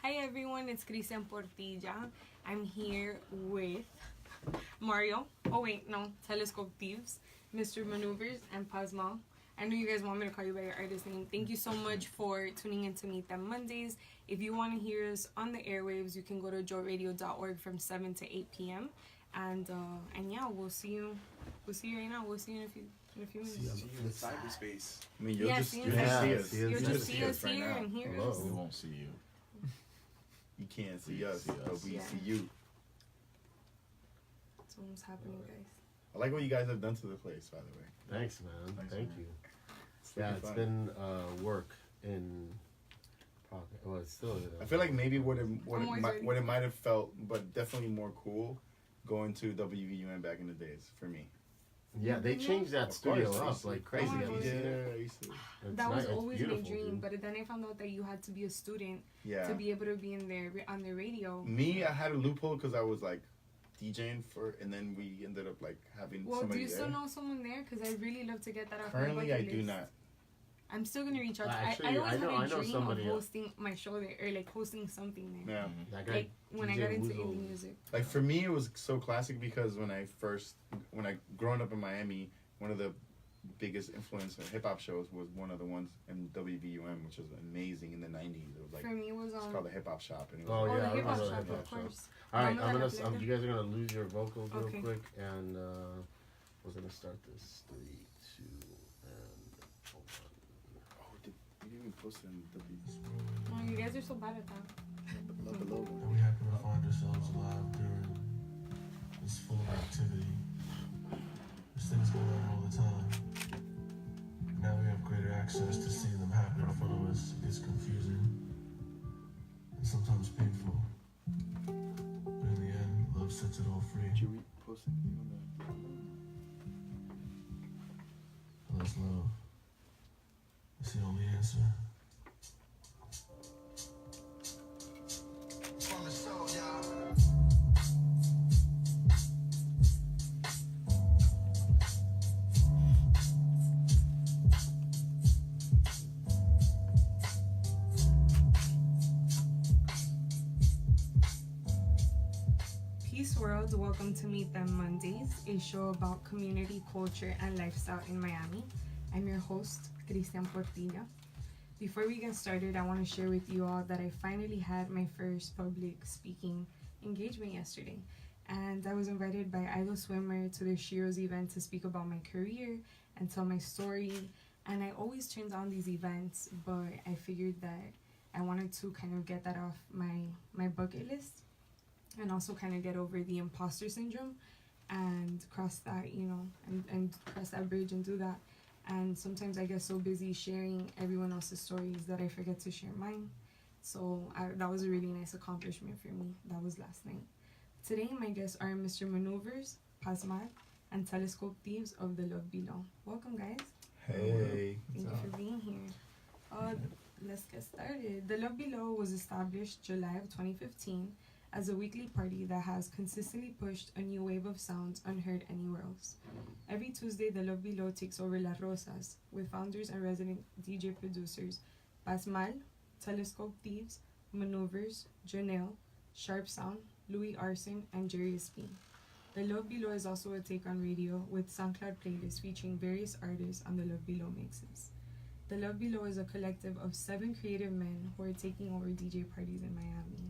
Hi everyone, it's Cristian Portilla. I'm here with Mario. Oh wait, no, Telescope Thieves, Mr. Maneuvers, and Pazmal. I know you guys want me to call you by your artist name. Thank you so much for tuning in to Meet Them Mondays. If you want to hear us on the airwaves, you can go to joeradio.org from 7 to 8 p.m. And yeah, we'll see you right now. We'll see you in a few minutes. See you in cyberspace. I mean, you'll just see us. You'll just see us right here now. and hear Hello. us. We won't see you. You can't see us, but we Yeah. see you. That's what's happening, guys. I like what you guys have done to the place, by the way. Thanks, man. Thank you. It's Yeah, looking it's fun. been work in progress. Well, it's still. I feel like maybe what ready. it might have felt, but definitely more cool, going to WVUM back in the days for me. Yeah, they changed that Of studio course. up like crazy. Oh, Have you seen it? I used to. It's That was it's always my beautiful, dream, dude. but then I found out that you had to be a student Yeah. to be able to be in there on the radio. Me, I had a loophole because I was like DJing and then we ended up like having Well, do somebody you there. still know someone there? Because I really love to get that off Currently, my I bucket do list. not. I'm still gonna reach out. Actually, I always I had know a dream somebody of else. hosting my show there, or like hosting something there. Yeah. That guy, Like when I DJ got into Wuzo. indie music. Like for me, it was so classic because when I growing up in Miami, one of the biggest influence in hip hop shows was one of the ones in WVUM, which was amazing in the '90s. It was like For me, it was it's called the Hip Hop Shop, and it was Oh, like, yeah, the I hip hop remember shop, the of hip hop course. All right, Remember that you guys are gonna lose your vocals real Okay. quick, and we're gonna start this 3, 2, and hold on. oh, you didn't even post it in W. Oh, you guys are so bad at that. Love below. And we happen to find ourselves alive during this full of activity. There's things going on all the time. Now we have greater access to seeing them happen in front of us. It gets confusing and sometimes painful. But in the end, love sets it all free. Did you repost anything on the? And that's love. It's the only answer. From the soul, y'all. Peace World, welcome to Meet Them Mondays, a show about community, culture, and lifestyle in Miami. I'm your host, Cristian Portilla. Before we get started, I want to share with you all that I finally had my first public speaking engagement yesterday. And I was invited by Idol Swimmer to their Shiro's event to speak about my career and tell my story. And I always turn down these events, but I figured that I wanted to kind of get that off my bucket list. And also kind of get over the imposter syndrome and cross that, and cross that bridge and do that. And sometimes I get so busy sharing everyone else's stories that I forget to share mine. So that was a really nice accomplishment for me. That was last night. Today, my guests are Mr. Maneuvers, Pazmal, and Telescope Thieves of The Love Below. Welcome, guys. Hey. Thank you for being here. Let's get started. The Love Below was established July of 2015 as a weekly party that has consistently pushed a new wave of sounds unheard anywhere else. Every Tuesday, The Love Below takes over Las Rosas with founders and resident DJ producers Pazmal, Telescope Thieves, Maneuvers, Janelle, Sharp Sound, Louis Arson, and Jerry Espin. The Love Below is also a take on radio with Soundcloud playlists featuring various artists on the Love Below mixes. The Love Below is a collective of 7 creative men who are taking over DJ parties in Miami.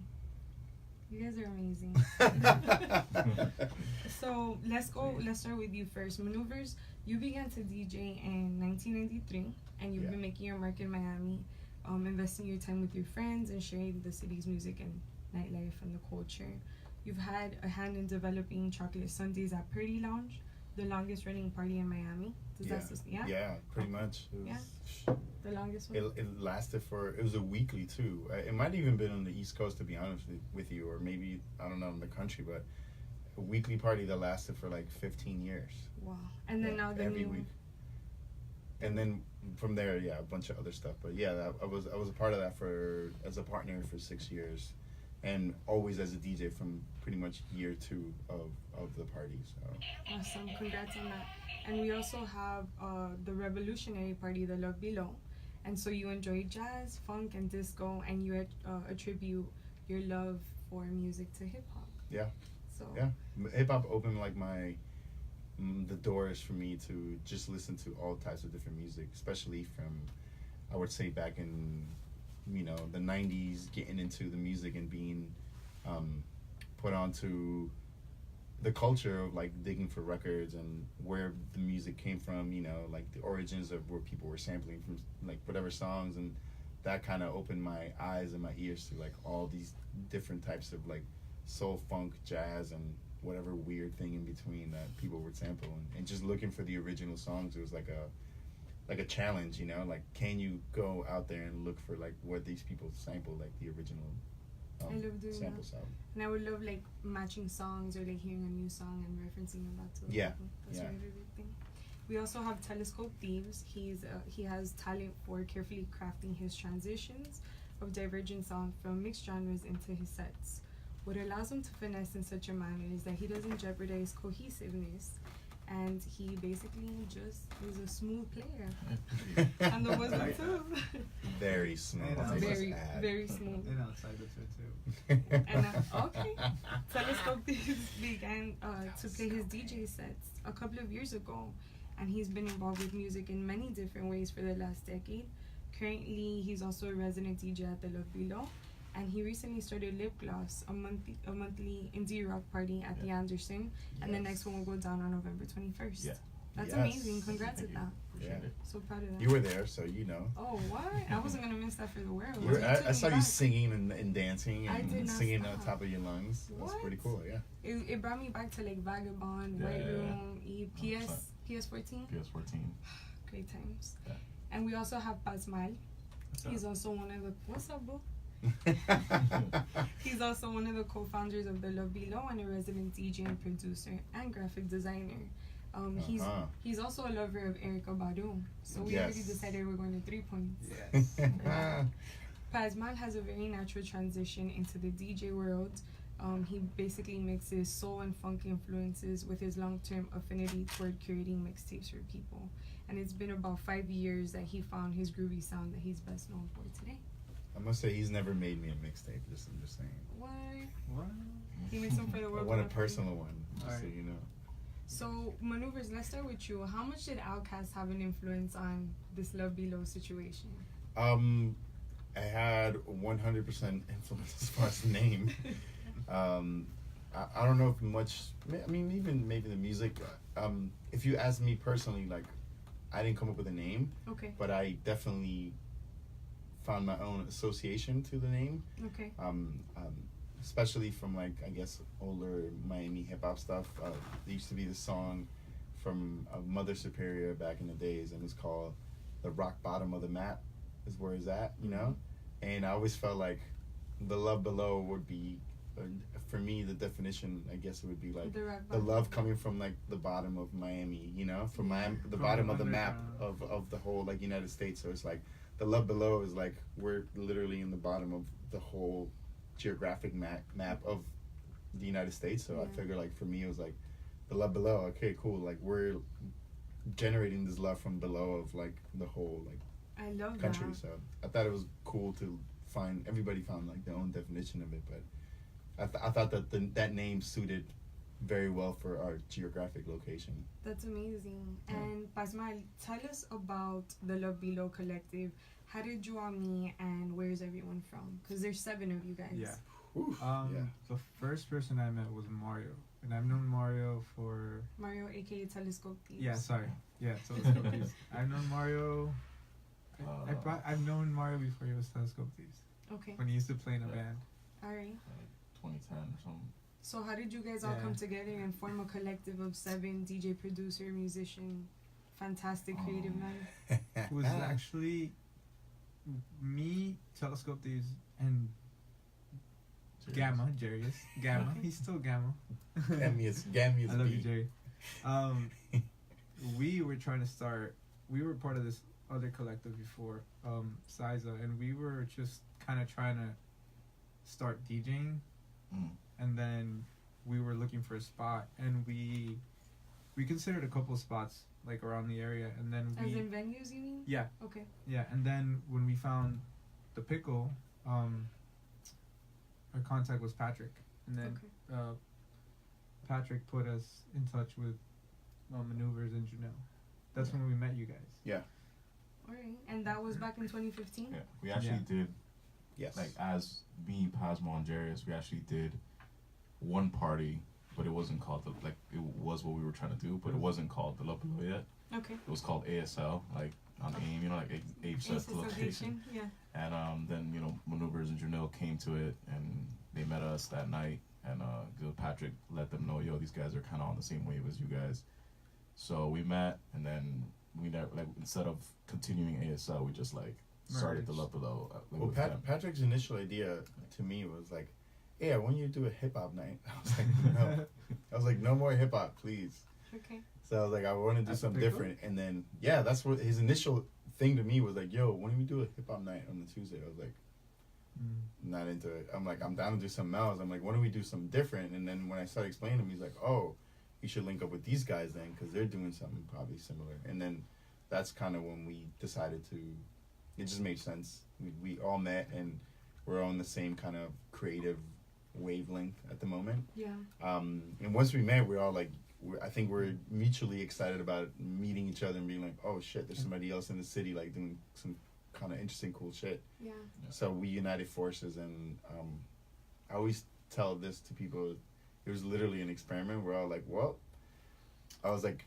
You guys are amazing. So let's start with you first. Maneuvers, you began to DJ in 1993 and you've been making your mark in Miami, investing your time with your friends and sharing the city's music and nightlife and the culture. You've had a hand in developing Chocolate Sundays at Purdy Lounge, the longest running party in Miami. Yeah, pretty much. It was, The longest one? It lasted it was a weekly too. It might have even been on the East Coast, to be honest with you, or maybe, I don't know, in the country, but a weekly party that lasted for like 15 years. Wow. And then now every week. And then from there, a bunch of other stuff. But yeah, I was a part of that as a partner for 6 years, and always as a DJ from pretty much year 2 of the party. So. Awesome, congrats on that. And we also have the revolutionary party, the Love Below. And so you enjoy jazz, funk, and disco, and you attribute your love for music to hip hop. Yeah. So Yeah, hip hop opened like the doors for me to just listen to all types of different music, especially from, I would say, back in, the 90s, getting into the music and being put onto the culture of like digging for records and where the music came from, like the origins of where people were sampling from, like whatever songs, and that kind of opened my eyes and my ears to like all these different types of like soul, funk, jazz, and whatever weird thing in between that people would sample, and just looking for the original songs. It was like a challenge, like, can you go out there and look for like what these people sampled, like the original I love doing sample that. sound. And I would love like matching songs or like hearing a new song and referencing it back to the Yeah, album. That's yeah. my favorite thing. We also have Telescope Thieves. He has talent for carefully crafting his transitions of divergent sound from mixed genres into his sets. What allows him to finesse in such a manner is that he doesn't jeopardize cohesiveness, and he basically just is a smooth player. And the wasn't too. Very smooth. Yeah, I must very, add. very smooth. And outside of it too. And okay, Telescope Thieves began to play his DJ sets a couple of years ago, and he's been involved with music in many different ways for the last decade. Currently, he's also a resident DJ at the Love Below, and he recently started Lip Gloss, a monthly indie rock party at the Anderson, and the next one will go down on November 21st. Yeah. That's Yes. amazing. Congrats Thank at you. that. Appreciate Yeah. it. So proud of that. You were there, so you know. Oh, what? I wasn't gonna miss that for the world. I saw you singing and dancing I did and not singing on stop. top of your lungs. That's pretty What? cool, yeah. It brought me back to like Vagabond, Yeah, White yeah, yeah. Room, PS 100%. PS14. PS14. Great times. Yeah. And we also have Pasmal. What's up? He's also one of the what's up, boo? He's also one of the co-founders of the Love Below and a resident DJ and producer and graphic designer. He's also a lover of Erica Badu. So we already Yes. decided we're going to 3 points. Yes. Pasmal has a very natural transition into the DJ world. He basically mixes soul and funk influences with his long-term affinity toward curating mixtapes for people. And it's been about 5 years that he found his groovy sound that he's best known for today. I must say he's never made me a mixtape. I'm just saying. What? What? He makes them for the I world. want a Cup. personal one, just so Alright. you know. So, Maneuvers, let's start with you. How much did Outkast have an influence on this Love Below situation? I had 100% influence as far as the name. I don't know if much. I mean, even maybe the music. If you ask me personally, like, I didn't come up with a name, Okay. but I definitely found my own association to the name. Okay. Especially from like I guess older Miami hip hop stuff. There used to be this song from Mother Superior back in the days, and it's called "The Rock Bottom of the Map" is where it's at, you know. And I always felt like the love below would be, for me, the definition. I guess it would be like the love coming from like the bottom of Miami, you know, from Miami, the From bottom of the map underground. of the whole like United States. So it's like the love below is like we're literally in the bottom of the whole geographic map of the United States. So I figure like for me it was like the love below. Okay, cool. Like we're generating this love from below of like the whole like I love country. that. So I thought it was cool to find everybody found like their own definition of it, but I thought that that name suited very well for our geographic location. That's amazing. Yeah. And Pasmal, tell us about the Love Below collective. How did you all meet, and where's everyone from? Because there's 7 of you guys. Yeah. Whew, yeah. The first person I met was Mario, and I've known Mario for Mario, aka Telescope Thieves. so Telescope Thieves. I've known Mario. I've known Mario before he was Telescope Thieves, Okay. when he used to play in a band. All right. Like 2010 or something. So how did you guys all Yeah. come together and form a collective of 7 DJ, producer, musician, fantastic creative men? It was actually me, Telescope Thieves, and Gamma, Jarius. Gamma. Okay. He's still Gamma. Gammius I love you, B. Jerry. We were trying to start. We were part of this other collective before, Siza, and we were just kind of trying to start DJing, and then we were looking for a spot, and we considered a couple of spots like around the area, and then As in venues, you mean? yeah, Okay. and then when we found the Pickle, our contact was Patrick, and then Patrick put us in touch with Maneuvers in Janelle. That's when we met you guys. Yeah. All right, and that was back in 2015. Yeah, we actually did. Yes. Like as me, Pasmo, and Jarius, we actually did one party, but it wasn't called it was what we were trying to do, but it wasn't called the Love Below yet. Okay. It was called ASL, like on AIM, you know, like Age Sets to Location. Yeah. And then Maneuvers and Janelle came to it, and they met us that night, and Patrick let them know, yo, these guys are kind of on the same wave as you guys. So we met, and then we never, like, instead of continuing ASL, we just like started the Love Below. Well, Patrick's initial idea to me was like, "Hey, I want you to do a hip hop night." I was like, "No," I was like, "No more hip hop, please." Okay. So I was like, "I want to do something different," and then that's what his initial thing to me was like, "Yo, when do we do a hip hop night on the Tuesday?" I was like, "Not into it." I'm like, "I'm down to do something else." I'm like, "Why don't we do something different?" And then when I started explaining to him, he's like, "Oh, you should link up with these guys then, because they're doing something probably similar." And then that's kind of when we decided to. It just made sense. We all met, and we're on the same kind of creative wavelength at the moment. Yeah. And once we met, we're all like, I think we're mutually excited about meeting each other and being like, oh shit, there's somebody else in the city like doing some kind of interesting, cool shit. Yeah. So we united forces, and I always tell this to people. It was literally an experiment. We're all like, well, I was like,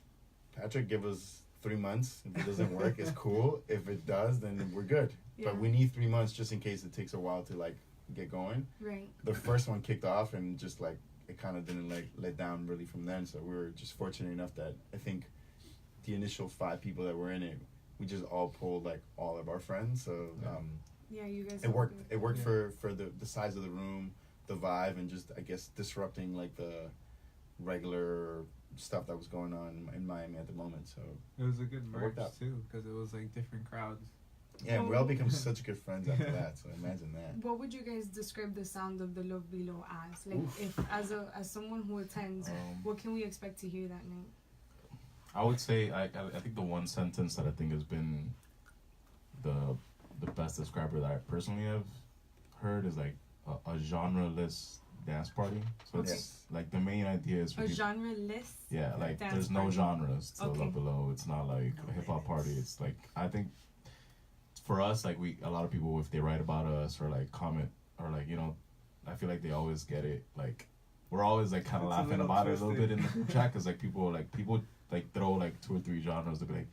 Patrick, give us 3 months. If it doesn't work, it's cool. If it does, then we're good. Yeah. But we need 3 months just in case it takes a while to like get going. Right. The first one kicked off, and just like it kind of didn't like let down really from then. So we were just fortunate enough that I think the initial 5 people that were in it, we just all pulled like all of our friends. So yeah, you guys. it worked. It worked for the size of the room, the vibe, and just I guess disrupting like the regular stuff that was going on in Miami at the moment. So it was a good merge worked out too, because it was like different crowds. Yeah, and we all become such good friends after that. So imagine that. What would you guys describe the sound of the Love Below as? Like, if as someone who attends, what can we expect to hear that night? I would say I think the one sentence that I think has been the best describer that I personally have heard is like a genre-less dance party. So it's like the main idea is for a genre-less. Yeah, like dance there's no party. genres to Love Below. It's not like a hip hop party. It's like I think for us, like a lot of people, if they write about us or like comment or like I feel like they always get it. Like we're always like kind of laughing about it a little bit in the group chat because like people throw like 2 or 3 genres. They'll be like,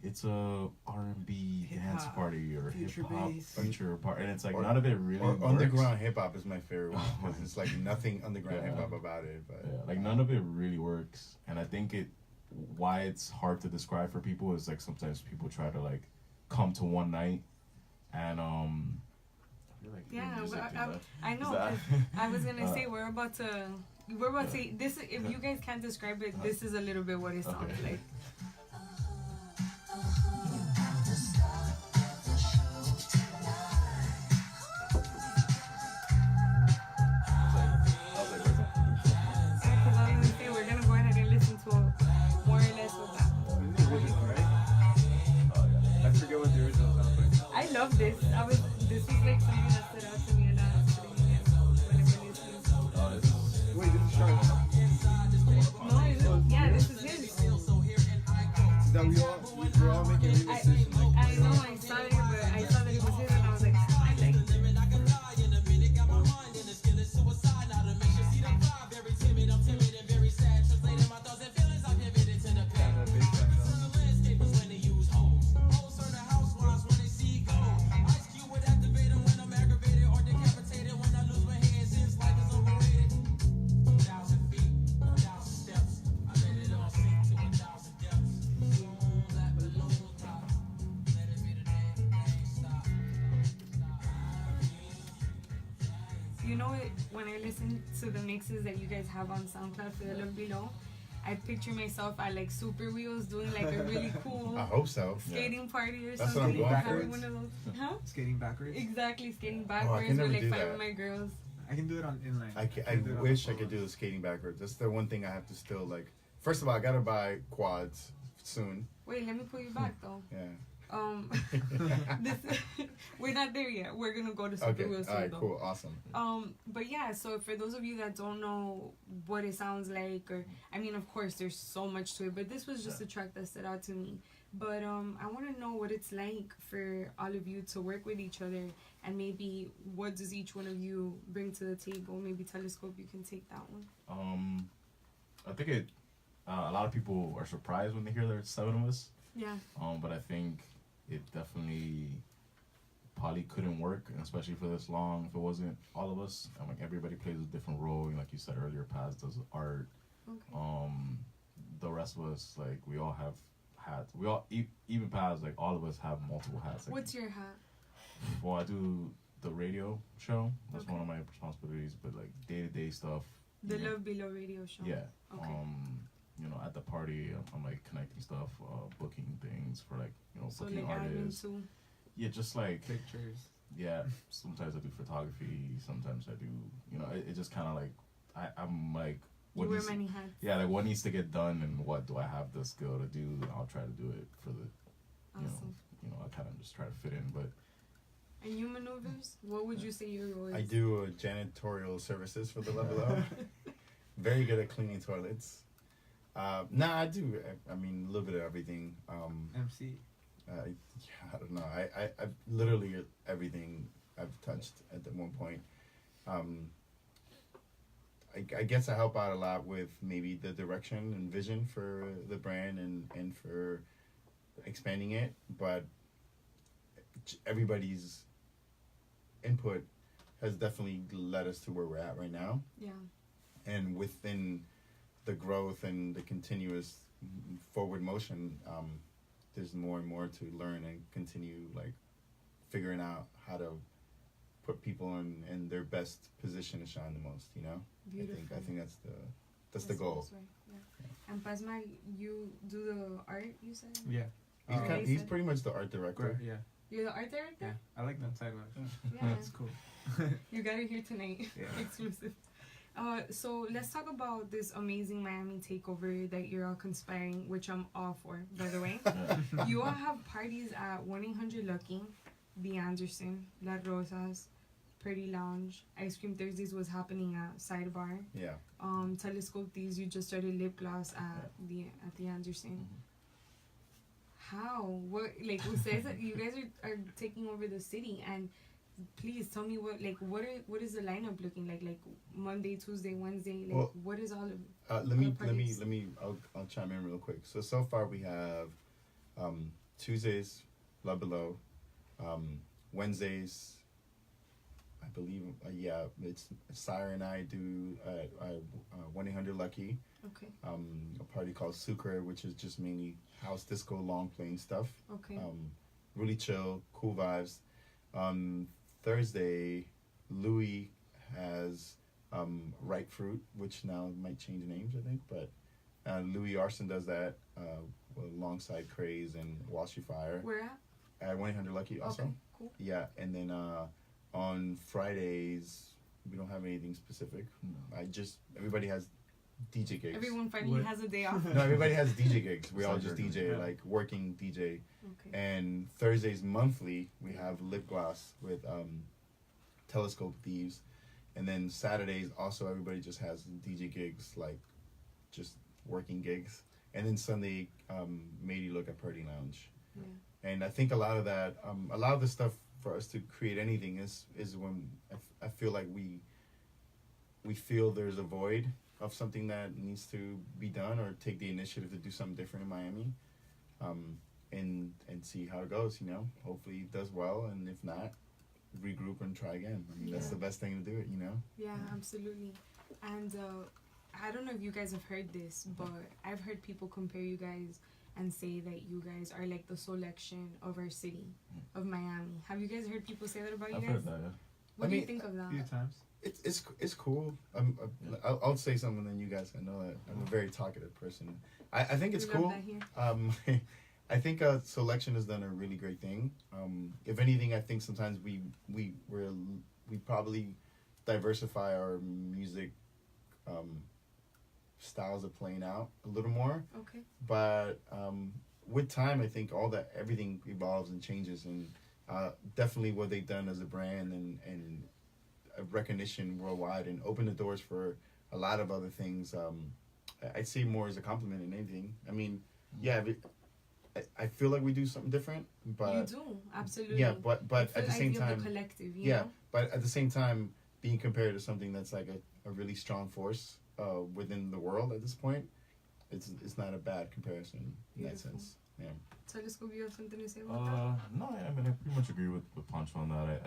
it's a R&B dance party or hip hop future party, and it's like none of it really works. Underground hip hop is my favorite one because it's like nothing underground hip hop about it. But like none of it really works, and I think why it's hard to describe for people is like sometimes people try to like come to one night, and I feel like I know. I was gonna say we're about to this. If you guys can't describe it, this is a little bit what it sounds like. I love this. This was like something that stood out to me, and I was putting it whenever listening. Wait, this is Charlotte. No, this is his. That we're all making remixes. I know, I saw it, but I saw that it was his, and I was like, I like it. You know, when I listen to the mixes that you guys have on Soundcloud for the Love Below, I picture myself at like Super Wheels doing like a really cool I hope so. skating party or That's something. what I'm going Having for. one of those, huh? Skating backwards. Exactly, skating I backwards can or never like do fighting that. my girls. I can do it on inline. I wish I could do the skating backwards. That's the one thing I have to still like. First of all, I gotta buy quads soon. Wait, let me pull you back though. Yeah. this we're not there yet. We're gonna go to Super Okay. real soon, All right. though. Cool. Awesome. But yeah, so for those of you that don't know what it sounds like, or I mean, of course, there's so much to it, but this was just a track that stood out to me. But I want to know what it's like for all of you to work with each other, and maybe what does each one of you bring to the table? Maybe Telescope, you can take that one. I think it. A lot of people are surprised when they hear there's 7 of us. Yeah. But I think it definitely probably couldn't work, and especially for this long, if it wasn't all of us. I mean, everybody plays a different role. And like you said earlier, Paz does art. Okay. The rest of us, like, we all have hats. We all, even Paz, like, all of us have multiple hats. Like, What's your hat? well, I do the radio show. That's Okay. one of my responsibilities. But like day-to-day stuff. The you know, Love Below radio show. Yeah. Okay. You know, at the party, I'm like connecting stuff, booking things for, like, you know, So booking like admin artists. too. Yeah, just like, Pictures. yeah. Sometimes I do photography. Sometimes I do, you know, it just kind of like, I'm like, You wear needs, many hats. yeah, like what needs to get done and what do I have the skill to do, and I'll try to do it for the, Awesome. I kind of just try to fit in, but. And you maneuvers? What would you say your role is? I do janitorial services for the level up. Very good at cleaning toilets. I do. I mean, a little bit of everything. MC. I don't know. I literally everything I've touched at that one point. I guess I help out a lot with maybe the direction and vision for the brand and for expanding it, but everybody's input has definitely led us to where we're at right now. Yeah. And within the growth and the continuous forward motion, there's more and more to learn and continue, like, figuring out how to put people in their best position to shine the most, you know? Beautiful. I think that's the goal. Right. Yeah. And Pasma, you do the art, you said? Yeah. He's pretty much the art director. Yeah. You're the art director? Yeah. I like that side much. Yeah. That's cool. You got it here tonight. Yeah. Exclusive. So let's talk about this amazing Miami takeover that you're all conspiring, which I'm all for, by the way. You all have parties at 1-800-LUCKY, The Anderson, La Rosas, Pretty Lounge. Ice Cream Thursdays was happening at Sidebar. Yeah. Telescope Thieves, you just started lip gloss at the Anderson. How? What? Like, who says that you guys are taking over the city? And please tell me what is the lineup looking like? Like Monday, Tuesday, Wednesday. Like, Well, what is all of? Let me. parties? I'll chime in real quick. So far we have Tuesdays, La Below, Wednesdays. I believe, it's Sire and I do 1-800-LUCKY. Okay. A party called Sucre, which is just mainly house disco, long playing stuff. Okay. Really chill, cool vibes. On Thursday, Louis has Ripe Fruit, which now might change names, I think, but Louis Arson does that alongside Craze and Washi Fire. Where at? At 1-800-LUCKY also. Okay. Cool. Yeah, and then on Fridays, we don't have anything specific. Everybody has DJ gigs. Everyone finally has a day off. No, everybody has DJ gigs. We all Sounds just good. DJ, Yeah. like working DJ. Okay. And Thursdays monthly, we have lip gloss with Telescope Thieves. And then Saturdays, also everybody just has DJ gigs, like just working gigs. And then Sunday, Made You Look at Party Lounge. Yeah. And I think a lot of that, a lot of the stuff for us to create anything is when I feel like we feel there's a void of something that needs to be done, or take the initiative to do something different in Miami, and see how it goes. You know, hopefully it does well, and if not, regroup and try again. I mean, that's the best thing to do it. You know. Yeah, absolutely. And I don't know if you guys have heard this, but I've heard people compare you guys and say that you guys are like the selection of our city, of Miami. Have you guys heard people say that about you I've guys? heard that, yeah. What I do you mean, think of A few that? times. It's cool. I'll say something, then you guys can know that I'm a very talkative person. I think it's We love cool. that here. I think selection has done a really great thing. If anything, I think sometimes we probably diversify our music styles of playing out a little more. Okay. But with time, I think everything evolves and changes, and definitely what they've done as a brand and a recognition worldwide and open the doors for a lot of other things. I'd say more as a compliment than anything. I mean, yeah, I feel like we do something different, but you do absolutely. yeah, but at the same idea of time, the collective, you yeah, know? but at the same time, being compared to something that's like a really strong force within the world at this point, it's not a bad comparison in that Beautiful. sense. Yeah. Telescope, you have something to say about that? No, I mean I pretty much agree with Pancho on that.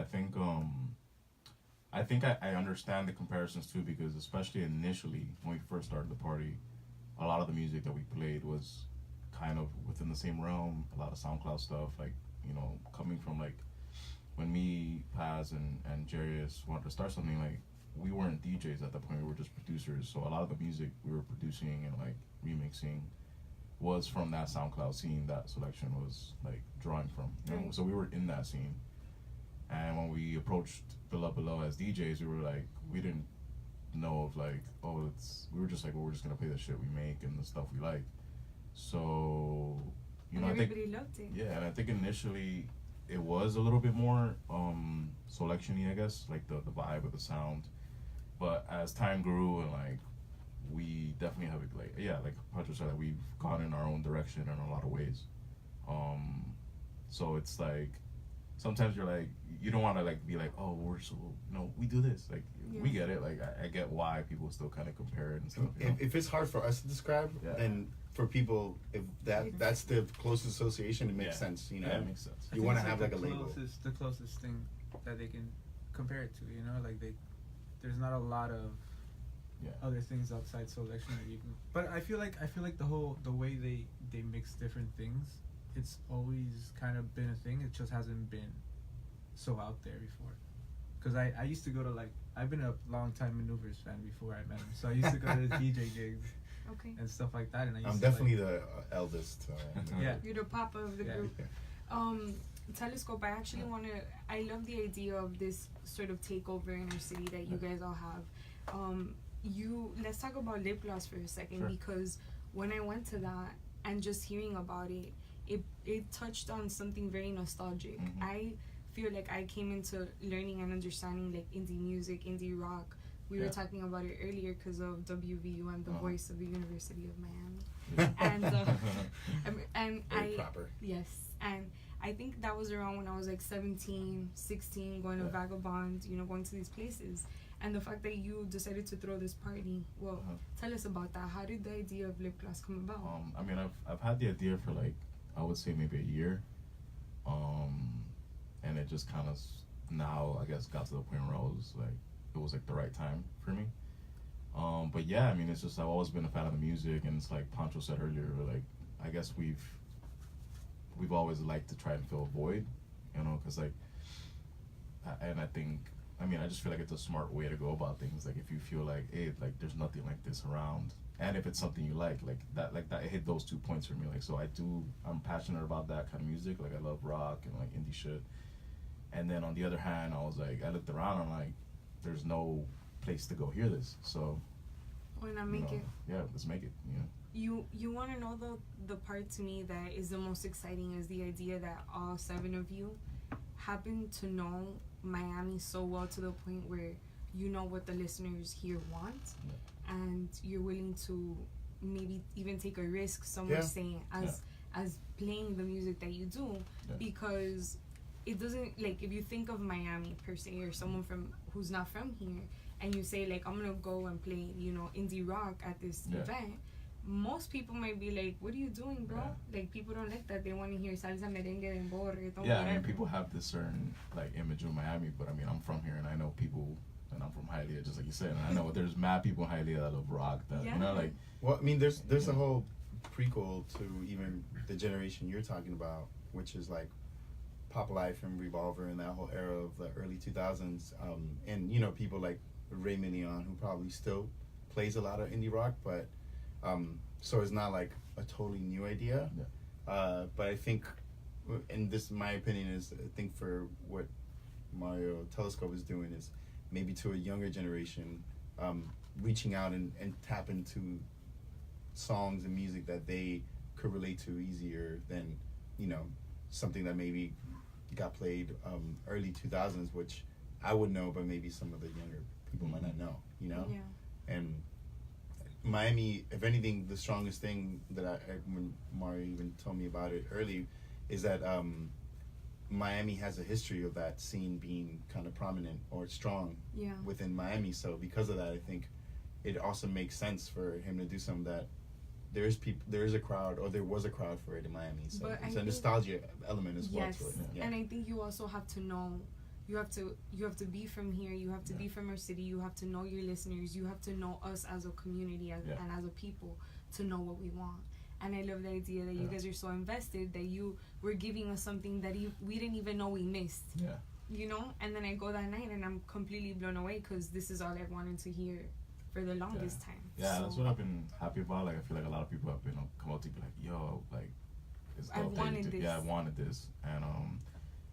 I think I understand the comparisons too, because especially initially when we first started the party, a lot of the music that we played was kind of within the same realm. A lot of SoundCloud stuff, like, you know, coming from like when me, Paz, and Jarius wanted to start something, like we weren't DJs at that point, we were just producers. So a lot of the music we were producing and like remixing was from that SoundCloud scene that Selection was like drawing from, you know? Right. So we were in that scene. And when we approached Below as DJs, we were like, we didn't know of like, we were just like, well, we're just gonna play the shit we make and the stuff we like. So, you know, I think everybody loved it. yeah, and I think initially it was a little bit more Selection-y, I guess, like the vibe of the sound. But as time grew and like we definitely have like Pancho said, that we've gone in our own direction in a lot of ways. So it's like sometimes you're like, you don't want to like be like, oh, we're so, no, we do this, like we get it, like I get why people still kind of compare it and stuff, you know? If it's hard for us to describe, then for people, if that's the closest association, it makes sense, you know. Yeah, it makes sense. You want to have like a label. The closest thing that they can compare it to, you know, like there's not a lot of other things outside Selection that you can. But I feel like the way they mix different things, it's always kind of been a thing. It just hasn't been so out there before. Because I used to go to I've been a long time Maneuvers fan before I met him, so I used to go to his DJ gigs. Okay. And stuff like that, and I'm definitely the eldest. Yeah. You're the papa of the group. Telescope, I actually I love the idea of this sort of takeover in our city that you guys all have. Let's talk about lip gloss for a second, because when I went to that and just hearing about it touched on something very nostalgic. I feel like I came into learning and understanding like indie music, indie rock. We were talking about it earlier because of WVU and the voice of the University of Miami. And very proper. Yes, and I think that was around when I was like 17, 16, going to Vagabond, you know, going to these places. And the fact that you decided to throw this party, well, tell us about that. How did the idea of lip gloss come about? I mean, I've had the idea for like, I would say maybe a year. And it just kind of now, I guess, got to the point where it was like the right time for me. But yeah, I mean, it's just, I've always been a fan of the music, and it's like Pancho said earlier, like, I guess we've always liked to try and fill a void, you know, because like, and I think, I mean, I just feel like it's a smart way to go about things. Like, if you feel like, hey, like, there's nothing like this around, and if it's something you like that, it hit those 2 points for me. Like, so I'm passionate about that kind of music. Like, I love rock and like indie shit. And then on the other hand, I was like, I looked around, I'm like, there's no place to go hear this. So why not make it? Yeah, let's make it. You want to know the part to me that is the most exciting is the idea that all 7 of you happen to know Miami so well, to the point where you know what the listeners here want, and you're willing to maybe even take a risk, some are saying, as playing the music that you do, because it doesn't, like, if you think of Miami per se, or someone who's not from here, and you say like, I'm gonna go and play, you know, indie rock at this event, most people might be like, what are you doing, bro? Like, people don't like that. They want to hear salsa, merengue, dembow, reggaeton. Yeah, I mean, people have this certain like image of Miami, but I mean, I'm from here, and I know people, and I'm from Hialeah, just like you said, and I know there's mad people in Hialeah that love rock, that you know, like. Well, I mean, there's a whole prequel to even the generation you're talking about, which is like Pop Life and Revolver and that whole era of the early 2000s, and you know, people like Ray Mignon, who probably still plays a lot of indie rock, but so it's not like a totally new idea. But I think, and this, my opinion is, I think for what Mario Telescope is doing is maybe to a younger generation, reaching out and tap into songs and music that they could relate to easier than, you know, something that maybe got played early 2000s, which I would know, but maybe some of the younger people might not know, you know? Yeah. And Miami, if anything, the strongest thing that when Mario even told me about it early, is that Miami has a history of that scene being kind of prominent or strong within Miami. So because of that, I think it also makes sense for him to do something that there is a crowd, or there was a crowd for it in Miami. So But it's a nostalgia element as well to it. Yeah. And I think you also have to know. You have to be from here. You have to be from our city. You have to know your listeners. You have to know us as a community and as a people to know what we want. And I love the idea that you guys are so invested that you were giving us something that we didn't even know we missed. Yeah. You know? And then I go that night and I'm completely blown away because this is all I've wanted to hear for the longest time. Yeah, so that's what I've been happy about. Like, I feel like a lot of people have been come out to be like, yo, like, it's I dope wanted this. Yeah, I wanted this.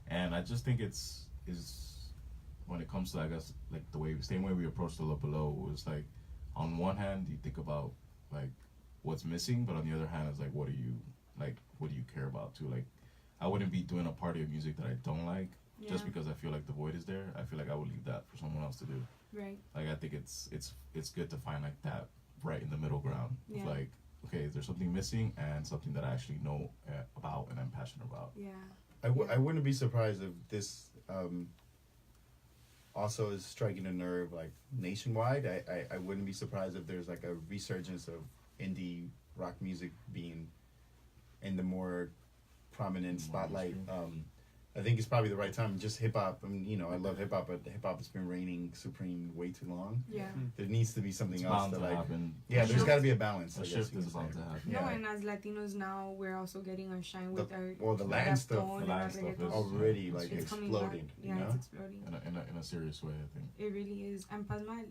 And I just think is when it comes to, I guess, like the same way we approach the Love Below, it's like, on one hand, you think about, like, what's missing, but on the other hand, it's like, what do you care about too? Like, I wouldn't be doing a party of music that I don't like just because I feel like the void is there. I feel like I would leave that for someone else to do. Right. Like, I think it's good to find like that right in the middle ground. Yeah. Of like, okay, there's something missing and something that I actually know about and I'm passionate about. Yeah. I wouldn't be surprised if this also is striking a nerve like nationwide. I wouldn't be surprised if there's like a resurgence of indie rock music being in the more prominent spotlight. I think it's probably the right time. Just hip hop. I mean, you know, I love hip hop, but hip hop has been reigning supreme way too long. Yeah. There needs to be something else Bound to to like. happen. Yeah, there's got to be a balance. A I guess shift you is could bound say. to happen. No, Yeah. and as Latinos now, we're also getting our shine with the Latin stuff. reggaeton The Latin and stuff reggaeton. is Already like It's coming back. exploding. Yeah, You know? it's exploding. In a serious way, I think. It really is. And Pasmal,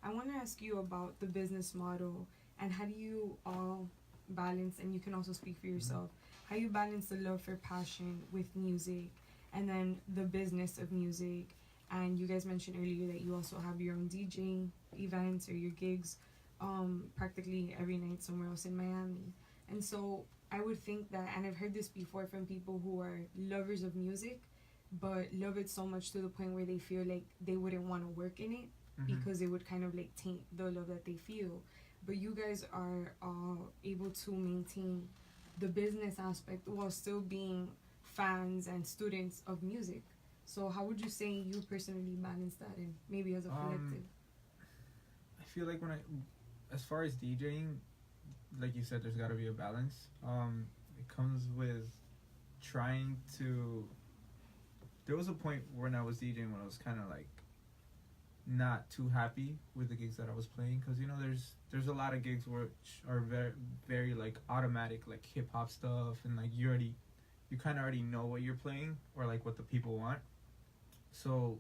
I want to ask you about the business model and how do you all balance, and you can also speak for yourself, how you balance the love for passion with music and then the business of music. And you guys mentioned earlier that you also have your own DJing events or your gigs practically every night somewhere else in Miami. And so I would think that, and I've heard this before from people who are lovers of music, but love it so much to the point where they feel like they wouldn't want to work in it because it would kind of like taint the love that they feel. But you guys are able to maintain the business aspect while still being fans and students of music. So how would you say you personally balance that in, maybe as a collective? I feel like as far as DJing, like you said, there's got to be a balance. It comes with trying to. There was a point when I was DJing when I was kind of like not too happy with the gigs that I was playing, because you know there's a lot of gigs which are very very like automatic, like hip hop stuff, and like you kind of already know what you're playing or like what the people want. So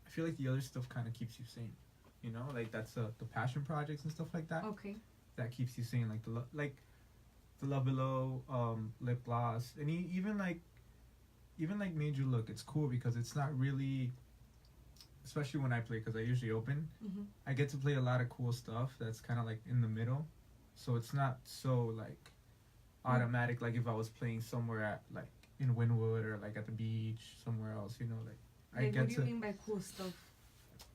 I feel like the other stuff kind of keeps you sane, you know, like that's the passion projects and stuff like that. Okay. That keeps you sane, like the Love Below, Lip Gloss, and even like Made You Look. It's cool because it's not really, especially when I play, because I usually open, I get to play a lot of cool stuff that's kind of like in the middle, so it's not so like automatic like if I was playing somewhere at like in Wynwood or like at the beach somewhere else, you know, like I get what do you mean by cool stuff?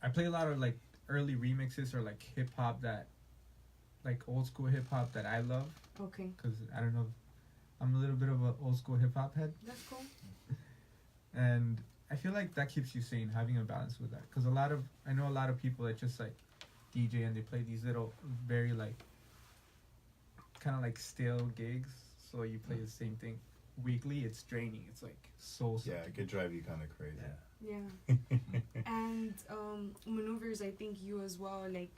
I play a lot of like early remixes or like hip hop that like old school hip hop that I love. Okay. Because I don't know, I'm a little bit of an old school hip hop head. That's cool. And I feel like that keeps you sane, having a balance with that. Because I know a lot of people that just like DJ and they play these little very like kind of like stale gigs. So you play the same thing weekly. It's draining. It's like soul sucking. Yeah, it could drive you kind of crazy. Yeah. And maneuvers, I think you as well, like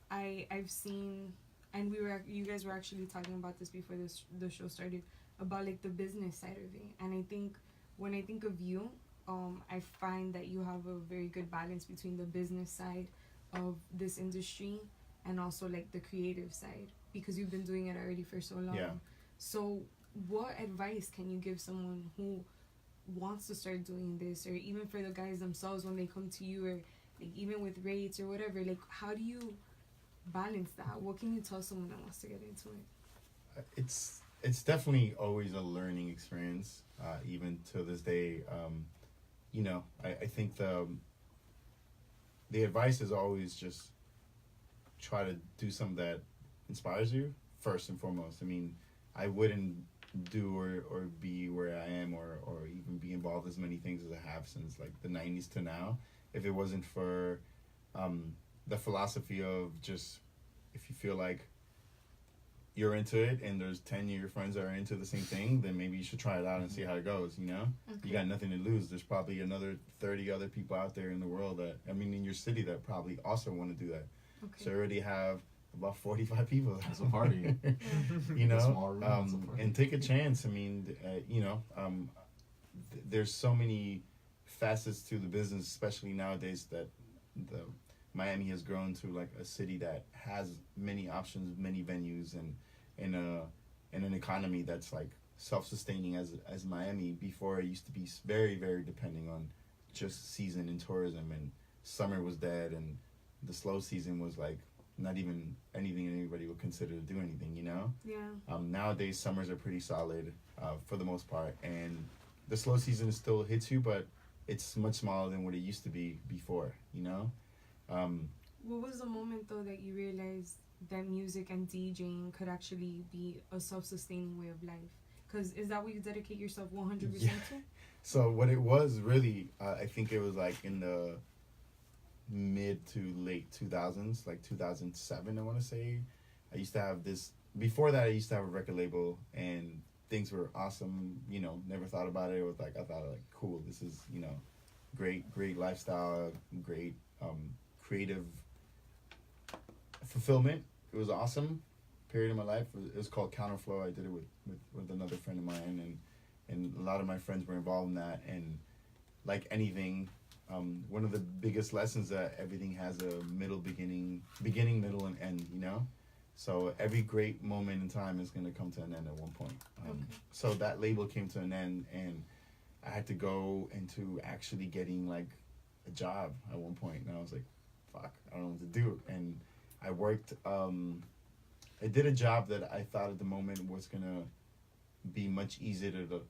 I've seen, and you guys were actually talking about this before the show started, about like the business side of it. And I think when I think of you, I find that you have a very good balance between the business side of this industry and also like the creative side, because you've been doing it already for so long. Yeah. So what advice can you give someone who wants to start doing this, or even for the guys themselves when they come to you, or like even with rates or whatever, like how do you balance that? What can you tell someone that wants to get into it? It's definitely always a learning experience, even to this day. I think the advice is always just try to do something that inspires you first and foremost. I mean, I wouldn't do or be where I am or even be involved as many things as I have since like the 90s to now if it wasn't for the philosophy of just if you feel like you're into it and there's 10 of your friends that are into the same thing, then maybe you should try it out and see how it goes, you know? Okay. You got nothing to lose. There's probably another 30 other people out there in the world in your city that probably also want to do that. Okay. So I already have about 45 people. It's a party. You know? Small room, it's a party. And take a chance. I mean, there's so many facets to the business, especially nowadays that the Miami has grown to like a city that has many options, many venues, and an economy that's like self-sustaining as Miami. Before it used to be very, very depending on just season and tourism, and summer was dead, and the slow season was like not even anything anybody would consider to do anything, you know? Yeah. Nowadays summers are pretty solid for the most part, and the slow season still hits you, but it's much smaller than what it used to be before, you know? What was the moment though that you realized that music and DJing could actually be a self-sustaining way of life? Because is that what you dedicate yourself 100% Yeah. to? So what it was really, I think it was like in the mid to late 2000s, like 2007, I want to say. I used to have this, before that I used to have a record label, and things were awesome, you know, never thought about it. It was like, I thought like, cool, this is, you know, great lifestyle, great creative fulfillment. It was awesome period of my life. It was called Counterflow. I did it with another friend of mine, and a lot of my friends were involved in that. And like anything, one of the biggest lessons that everything has a beginning, middle, and end, you know? So every great moment in time is going to come to an end at one point. So that label came to an end, and I had to go into actually getting like a job at one point, and I was like, fuck, I don't know what to do. And I worked, I did a job that I thought at the moment was going to be much easier to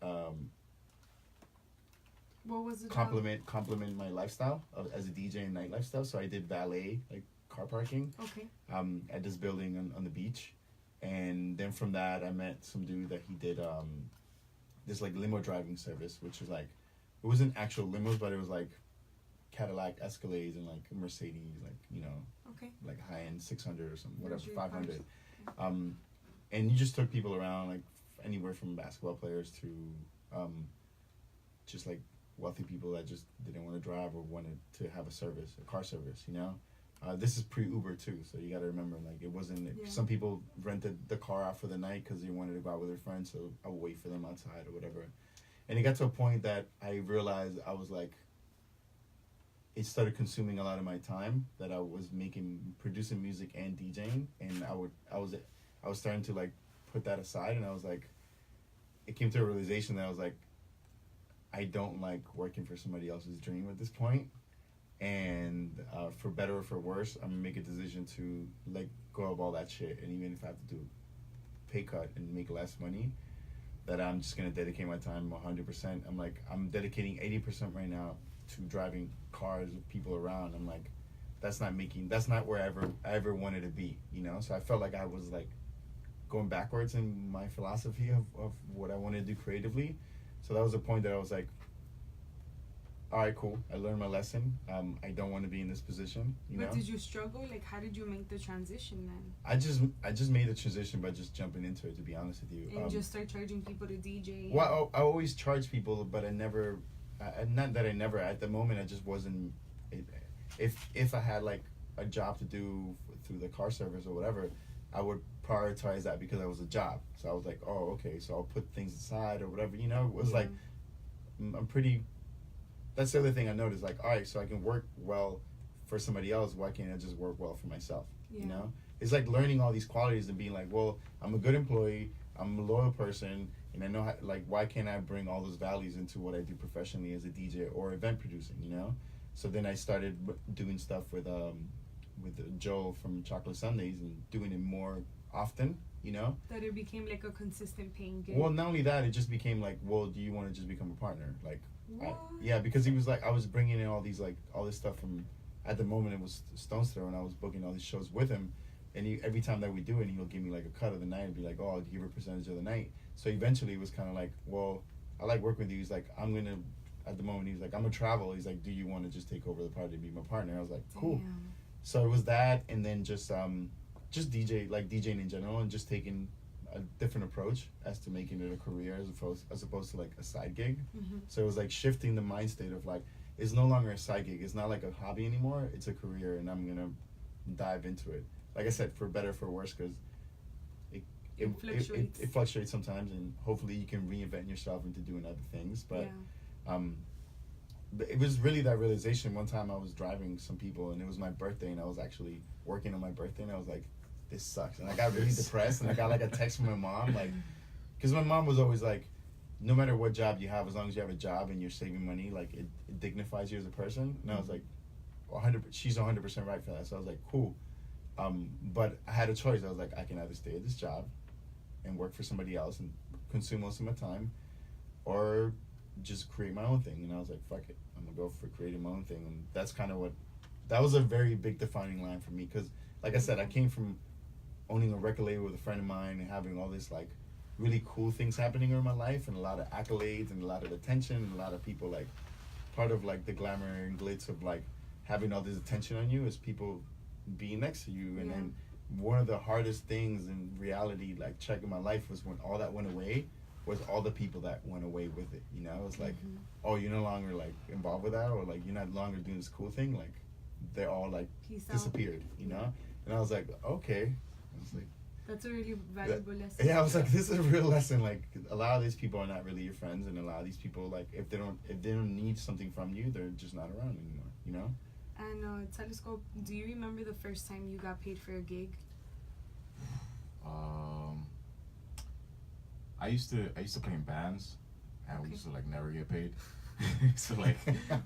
What was the complement my lifestyle as a DJ and night lifestyle. So I did valet, like car parking, Okay. at this building on the beach. And then from that, I met some dude that he did this like limo driving service, which was like, it wasn't actual limos, but it was like Cadillac Escalades and like Mercedes, like, you know, Okay. like high-end 600 or something, whatever, Luxury 500. And you just took people around, like anywhere from basketball players to just like wealthy people that just didn't want to drive or wanted to have a car service, you know? This is pre-Uber too, so you got to remember, like, it wasn't, Yeah. some people rented the car out for the night because they wanted to go out with their friends, so I would wait for them outside or whatever. And it got to a point that I realized I was like, it started consuming a lot of my time, that I was producing music and DJing, and I was starting to like put that aside, and I was like, it came to a realization that I was like, I don't like working for somebody else's dream at this point, and for better or for worse, I'm gonna make a decision to let go of all that shit, and even if I have to do pay cut and make less money, that I'm just gonna dedicate my time 100%. I'm dedicating 80% right now to driving cars with people around. I'm like, that's not where I ever wanted to be, you know? So I felt like I was like going backwards in my philosophy of what I wanted to do creatively. So that was a point that I was like, all right, cool. I learned my lesson. I don't want to be in this position, you know? But did you struggle? Like, how did you make the transition then? I just made the transition by just jumping into it, to be honest with you. And just start charging people to DJ? Well, I always charge people, but I never, not that I never, at the moment I just wasn't, if I had like a job to do through the car service or whatever, I would prioritize that because I was a job. So I was like, oh, okay, so I'll put things aside or whatever, you know? It was like, I'm pretty, that's the other thing I noticed, like, all right, so I can work well for somebody else, why can't I just work well for myself, you know? It's like learning all these qualities and being like, well, I'm a good employee, I'm a loyal person, and I know how, like, why can't I bring all those values into what I do professionally as a DJ or event producing, you know? So then I started doing stuff with Joel from Chocolate Sundays and doing it more often you know? That it became like a consistent paying gig. Well, not only that, it just became like, well, do you want to just become a partner? Like, What? yeah, because he was like, I was bringing in all these, like, all this stuff from, at the moment it was Stone's Throw, and I was booking all these shows with him. And every time that we do it, he'll give me like a cut of the night and be like, oh, I'll give you a percentage of the night. So eventually it was kind of like, well, I like working with you. He's like, at the moment, he was like, I'm going to travel. He's like, do you want to just take over the party and be my partner? I was like, cool. Damn. So it was that, and then just DJing in general, and just taking a different approach as to making it a career as opposed to like a side gig. Mm-hmm. So it was like shifting the mind state of like, it's no longer a side gig. It's not like a hobby anymore. It's a career, and I'm going to dive into it. Like I said, for better, for worse, because it fluctuates sometimes, and hopefully you can reinvent yourself into doing other things. But it was really that realization. One time I was driving some people, and it was my birthday, and I was actually working on my birthday, and I was like, this sucks. And I got really depressed, and I got like a text from my mom, like, because my mom was always like, no matter what job you have, as long as you have a job and you're saving money, like it dignifies you as a person. And I was like, 100%, she's 100% right for that. So I was like, cool. But I had a choice. I was like, I can either stay at this job and work for somebody else and consume most of my time, or just create my own thing. And I was like, fuck it, I'm gonna go for creating my own thing. And that's kind of that was a very big defining line for me, because like I said, I came from owning a record label with a friend of mine and having all this like really cool things happening in my life, and a lot of accolades and a lot of attention, and a lot of people, like, part of like the glamour and glitz of like having all this attention on you is people being next to you. And then one of the hardest things in reality, like checking my life, was when all that went away, was all the people that went away with it. You know, it's like, oh, you're no longer like involved with that, or like you're not longer doing this cool thing. Like they're all like disappeared. You know, and I was like, okay. I was like, that's a really valuable lesson. Yeah, I was like, this is a real lesson. Like, a lot of these people are not really your friends, and a lot of these people, like, if they don't need something from you, they're just not around anymore. You know. And Telescope, do you remember the first time you got paid for a gig? I used to play in bands, and we used to like never get paid. So like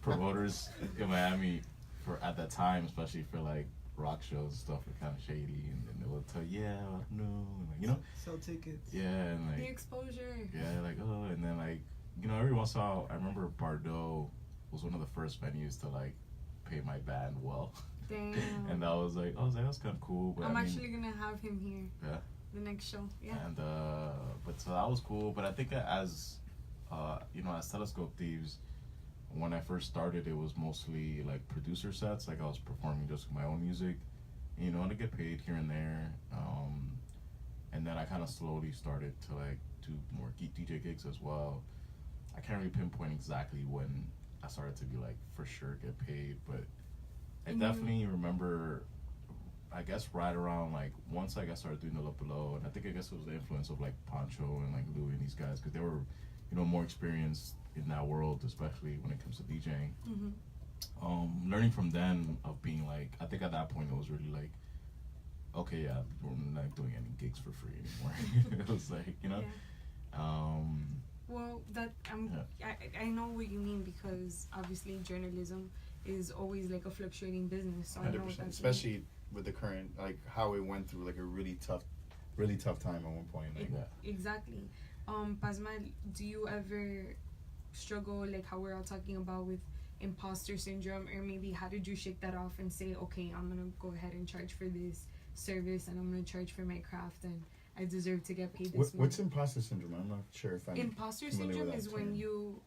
promoters in Miami, for at that time, especially for like rock shows and stuff, were kind of shady, and then they would tell you, yeah, no, and like, you know, sell tickets. Yeah, and like the exposure. Yeah, like, oh, and then like, you know, every once in a while, I remember Bardot was one of the first venues to like pay my band well. Damn. And I was like, that's kind of cool. But I'm actually gonna have him here. Yeah. The next show. Yeah. And but so that was cool. But I think as you know, as Telescope Thieves, when I first started, it was mostly like producer sets. Like I was performing just my own music, you know, to get paid here and there. And then I kind of slowly started to like do more DJ gigs as well. I can't really pinpoint exactly when I started to be like for sure get paid, but I definitely remember, I guess right around like once I started doing the Low Below, and I think it was the influence of like Pancho and like Louis and these guys, because they were, you know, more experienced in that world, especially when it comes to DJing. Learning from them of being like, I think at that point it was really like, okay, yeah, we're not doing any gigs for free anymore. It was like, you know. Well, that I know what you mean, because obviously journalism is always like a fluctuating business. So 100%, I know what especially with the current, like how it went through like a really tough time at one point. Like exactly. Pazman, do you ever struggle, like how we're all talking about, with imposter syndrome, or maybe how did you shake that off and say, okay, I'm gonna go ahead and charge for this service, and I'm gonna charge for my craft, and I deserve to get paid this much? What's imposter syndrome? I'm not sure if I'm imposter syndrome is when you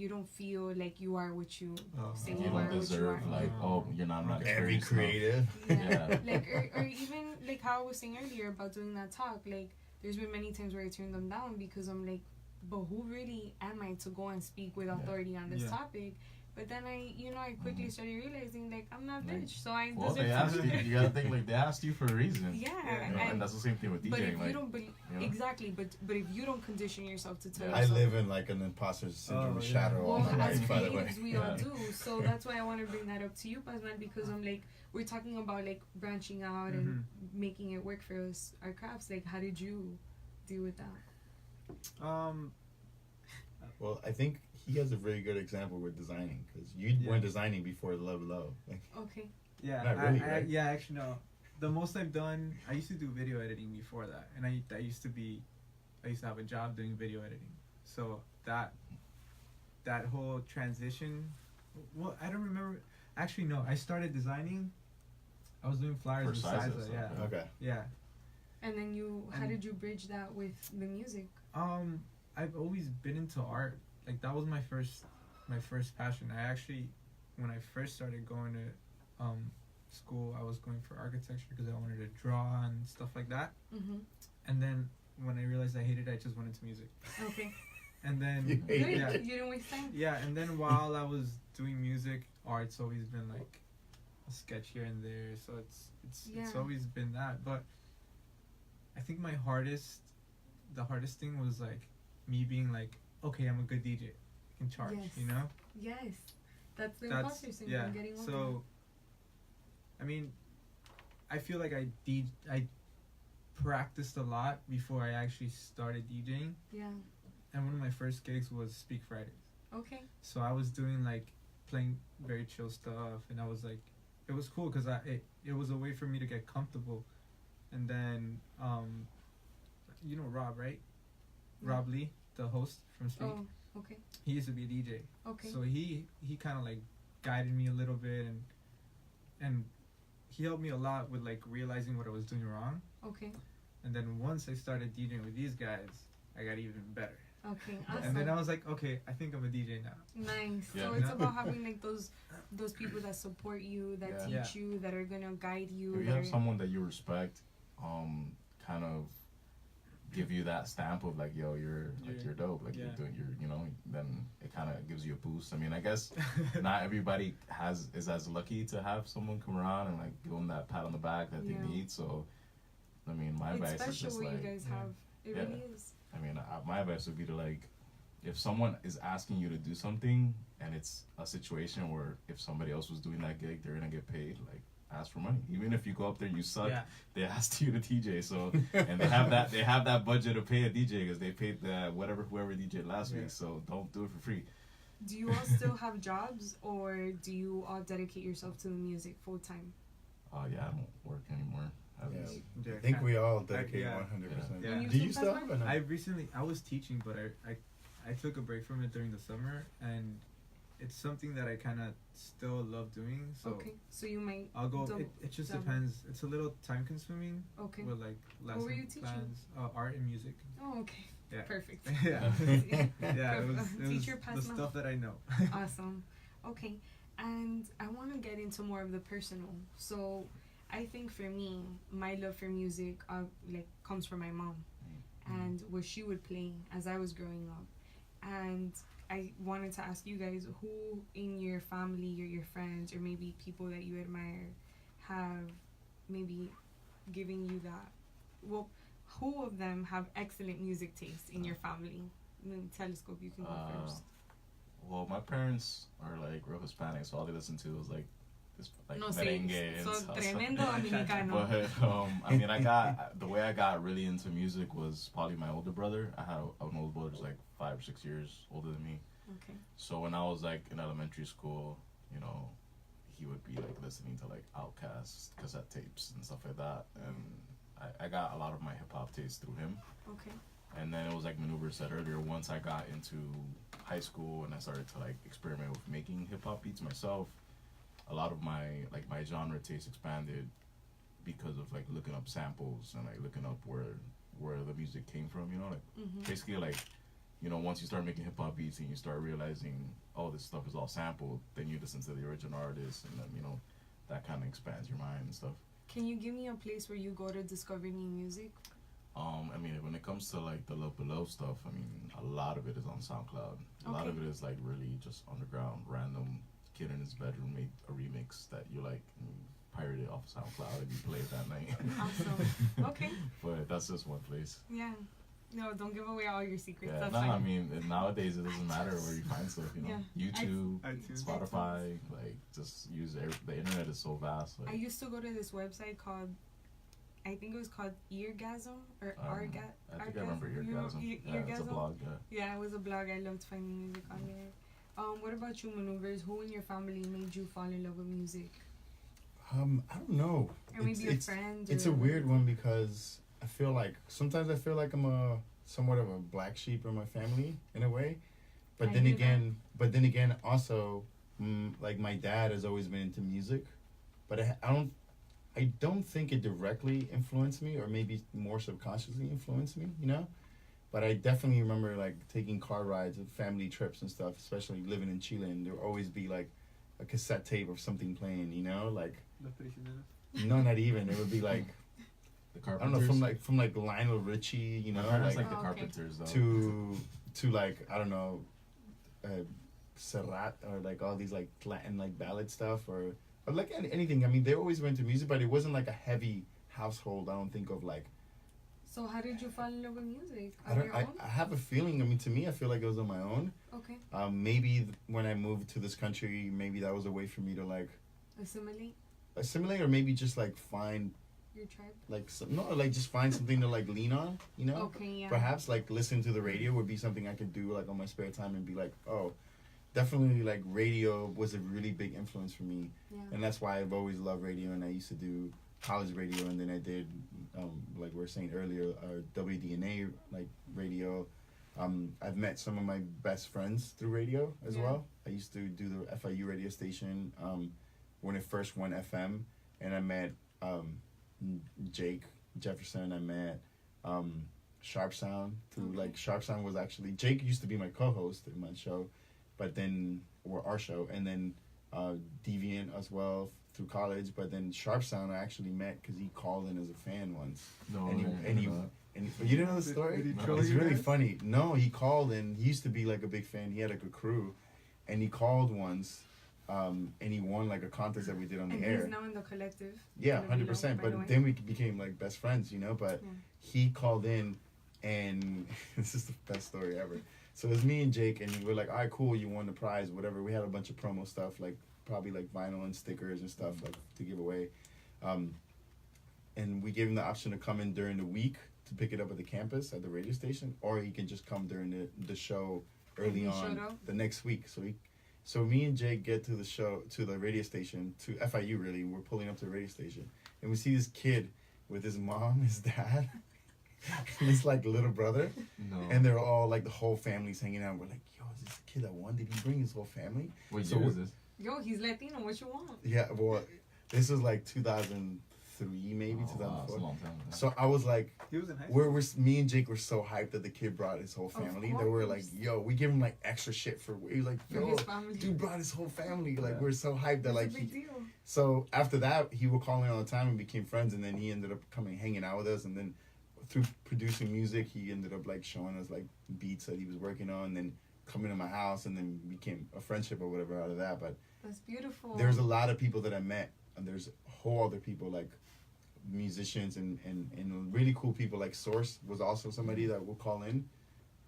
don't feel like you are what you say you are, deserve, what you are. like, you're not every creative. Yeah. Like or even like how I was saying earlier about doing that talk, like there's been many times where I turned them down because I'm like, but who really am I to go and speak with authority on this topic? But then I quickly started realizing, like, I'm not bitch, so I deserve. They asked you. You gotta think, like, they asked you for a reason. Yeah, you know, and that's the same thing with DJing. But if like, you don't, exactly. But if you don't condition yourself to tell, I live in like an imposter syndrome shadow all my life. By the way, we all do. So that's why I want to bring that up to you, Pazman, because I'm like, we're talking about like branching out and making it work for us, our crafts. Like, how did you deal with that? Well, I think he has a very good example with designing, because you weren't designing before Low Below. Like, okay. Yeah. Not really, right? Yeah, actually no. the most I've done, I used to do video editing before that, and I used to have a job doing video editing. So that whole transition, well, I don't remember. Actually, no, I started designing. I was doing flyers with Siza, Siza, so, yeah, Okay. yeah. And then how did you bridge that with the music? I've always been into art. Like that was my first passion. I actually, when I first started going to school, I was going for architecture because I wanted to draw and stuff like that. Mm-hmm. And then when I realized I hated it, I just went into music. Okay. And then You hate Good. yeah, You didn't waste time. yeah. And then while I was doing music, art's always been like a sketch here and there. So it's Yeah. always been that. But I think the hardest thing was like me being like, okay, I'm a good DJ, I can charge, Yes. you know. Yes. That's the That's imposter syndrome. yeah. Getting over. So, I mean, I feel like I practiced a lot before I actually started DJing, Yeah. and one of my first gigs was Speak Fridays. Okay. So I was doing like playing very chill stuff, and I was like, it was cool because it was a way for me to get comfortable, and then you know Rob, right? Yeah. Rob Lee, the host from Speak. Oh. Okay. He used to be a DJ. Okay. So he kind of like guided me a little bit, and he helped me a lot with like realizing what I was doing wrong. Okay. And then once I started DJing with these guys, I got even better. Okay. Awesome. And then I was like, okay, I think I'm a DJ now. Nice. Yeah. So it's Yeah. about having like those people that support you, that Yeah. teach you, that are gonna guide you. If you that have are- someone that you respect, kind of give you that stamp of like, yo, you're dope, like Yeah. then it kind of gives you a boost. I mean, I guess not everybody is as lucky to have someone come around and like give them that pat on the back that Yeah. they need. So, I mean, my it's advice is special just what like, you guys yeah. have. It Yeah. really is. I mean, my advice would be to like, if someone is asking you to do something and it's a situation where if somebody else was doing that gig, they're gonna get paid. Like, ask for money. Even if you go up there and you suck, Yeah. they asked you to DJ. So, and they have that budget to pay a DJ because they paid whoever DJ last Yeah. week. So don't do it for free. Do you all still have jobs, or do you all dedicate yourself to the music full time? Yeah, I don't work anymore. At Yeah. least. Yeah, I think we all yeah. dedicate 100%. Yeah. Do you still have or no? I was teaching, but I took a break from it during the summer, and it's something that I kind of still love doing. So Okay. So you might. I'll go. Double- It just double. depends. It's a little time consuming Okay. with like lesson were you teaching? plans, art and music. Oh, okay. Yeah. Perfect. Yeah. Yeah. Yeah, it was Teacher the pass now. stuff that I know. Awesome. Okay. And I want to get into more of the personal. So I think for me, my love for music comes from my mom and what she would play as I was growing up. And I wanted to ask you guys, who in your family or your friends or maybe people that you admire have maybe given you that? Well, who of them have excellent music taste in your family? Telescope, you can go first. Well, my parents are like real Hispanic, so all they listen to was like this like No merengue sé, and so stuff. tremendo dominicano. But I mean, the way I got really into music was probably my older brother. I had an older brother who's like 5 or 6 years older than me. Okay. So when I was like in elementary school, you know, he would be like listening to like Outkast cassette tapes and stuff like that, and I got a lot of my hip hop taste through him. Okay. And then it was like Maneuver said earlier, once I got into high school and I started to like experiment with making hip hop beats myself, a lot of my genre taste expanded because of like looking up samples and like looking up where the music came from, you know, like basically like, you know, once you start making hip hop beats and you start realizing, oh, this stuff is all sampled, then you listen to the original artist, and then, you know, that kind of expands your mind and stuff. Can you give me a place where you go to discover new music? I mean, when it comes to like the Love Below stuff, I mean, a lot of it is on Soundcloud. A lot of it is like really just underground, random kid in his bedroom made a remix that you like, and you pirate it off SoundCloud and you play it that night. Awesome. Okay. But that's just one place. Yeah. No, don't give away all your secrets. Yeah, That's no, fine. I mean, nowadays it doesn't matter where you find stuff, you know. Yeah. YouTube, iTunes. Spotify, like, just use the internet is so vast. Like, I used to go to this website called, I think it was called Eargasm or I think I remember Eargasm. Yeah, it's a blog, yeah. Yeah, it was a blog. I loved finding music on there. What about you, Maneuvers? Who in your family made you fall in love with music? I don't know. Or maybe your friends. It's a weird one because I feel like sometimes I feel like I'm a somewhat of a black sheep in my family in a way, but then again, also, like my dad has always been into music, but I don't think it directly influenced me, or maybe more subconsciously influenced me, you know. But I definitely remember like taking car rides and family trips and stuff, especially living in Chile, and there would always be like a cassette tape of something playing, you know, like. No, not even. It would be like The I Carpenters. don't know, from like Lionel Richie, you know, My parents like like the Oh, okay. Carpenters though. to like I don't know, Serrat, or like all these like Latin like ballad stuff, or like anything. I mean, they always went to music, but it wasn't like a heavy household. I don't think of like. So how did you fall in love with music? I On don't. your I, own? I have a feeling. I mean, to me, I feel like it was on my own. Okay. Maybe when I moved to this country, maybe that was a way for me to like Assimilate or maybe just like find your tribe. like like just find something to like lean on, you know. Okay, yeah. Perhaps like listen to the radio would be something I could do like on my spare time and be like, oh, definitely like radio was a really big influence for me, Yeah. and that's why I've always loved radio. And I used to do college radio, and then I did like we were saying earlier, WDNA like radio. I've met some of my best friends through radio as Yeah. well. I used to do the FIU radio station when it first went FM, and I met Jake Jefferson. I met Sharp Sound through Okay. like Sharp Sound was actually Jake used to be my co-host in my show, but then or our show, and then Deviant as well through college. But then Sharp Sound I actually met because he called in as a fan once. No, And he- I didn't and he- know that. And you didn't know the story? Did he No. troll It's you really guys? funny. No, he called and he used to be like a big fan. He had like a crew, and he called once, and he won like a contest that we did on the And air. he's now in the collective. Yeah, Gonna be 100%. low, by the way. But then we became like best friends, you know. But Yeah. he called in, and this is the best story ever. So it was me and Jake, and we're like, all right, cool, you won the prize, whatever. We had a bunch of promo stuff, like probably like vinyl and stickers and stuff like to give away. And we gave him the option to come in during the week to pick it up at the campus at the radio station, or he can just come during the show early he on showed up? the next week. So me and Jake get to the show, to the radio station, to FIU really. We're pulling up to the radio station, and we see this kid with his mom, his dad, and his like little brother, No. and they're all like the whole family's hanging out. We're like, yo, is this kid that won? Did he bring his whole family? What so year we- is this? Yo, he's Latino. What you want? Yeah, well, this was like 2003, maybe Oh, wow, it's a 2004. long time. So I was like, He was in high school. me and Jake were so hyped that the kid brought his whole family. That we're like, course. yo, we give him like extra shit for. He was like, For yo, his family. dude brought his whole family. Like Yeah. we're so hyped that It's like a big deal. So after that, he would call in all the time and became friends, and then he ended up coming hanging out with us, and then through producing music, he ended up like showing us like beats that he was working on, and then coming to my house, and then became a friendship or whatever out of that. But That's beautiful. there's a lot of people that I met, and there's whole other people like musicians and really cool people. Like Source was also somebody that would call in,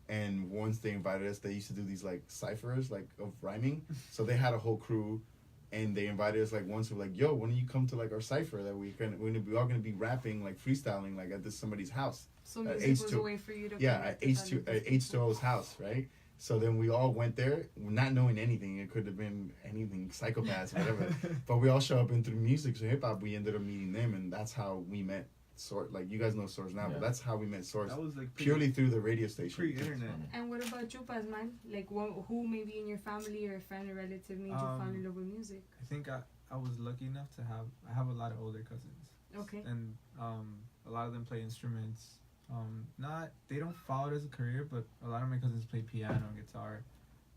and once they invited us, they used to do these like ciphers like of rhyming. So they had a whole crew, and they invited us like once. We're like, yo, when do you come to like our cipher that we're all gonna be rapping like freestyling like at somebody's house. So at music was H2 a way for you to Yeah, connect at with H2 other at people. H2O's house, right? So then we all went there, not knowing anything. It could have been anything, psychopaths, whatever. But we all show up and through music, so hip hop. We ended up meeting them, and that's how we met. Source, like you guys know Source now, Yeah. but that's how we met Source. That was like Purely through the radio station. pre-internet. And what about you, Pazman? Like, who maybe in your family or a friend or relative made you fall in love with music? I think I was lucky enough to have a lot of older cousins, Okay. and a lot of them play instruments. They don't follow it as a career, but a lot of my cousins play piano and guitar.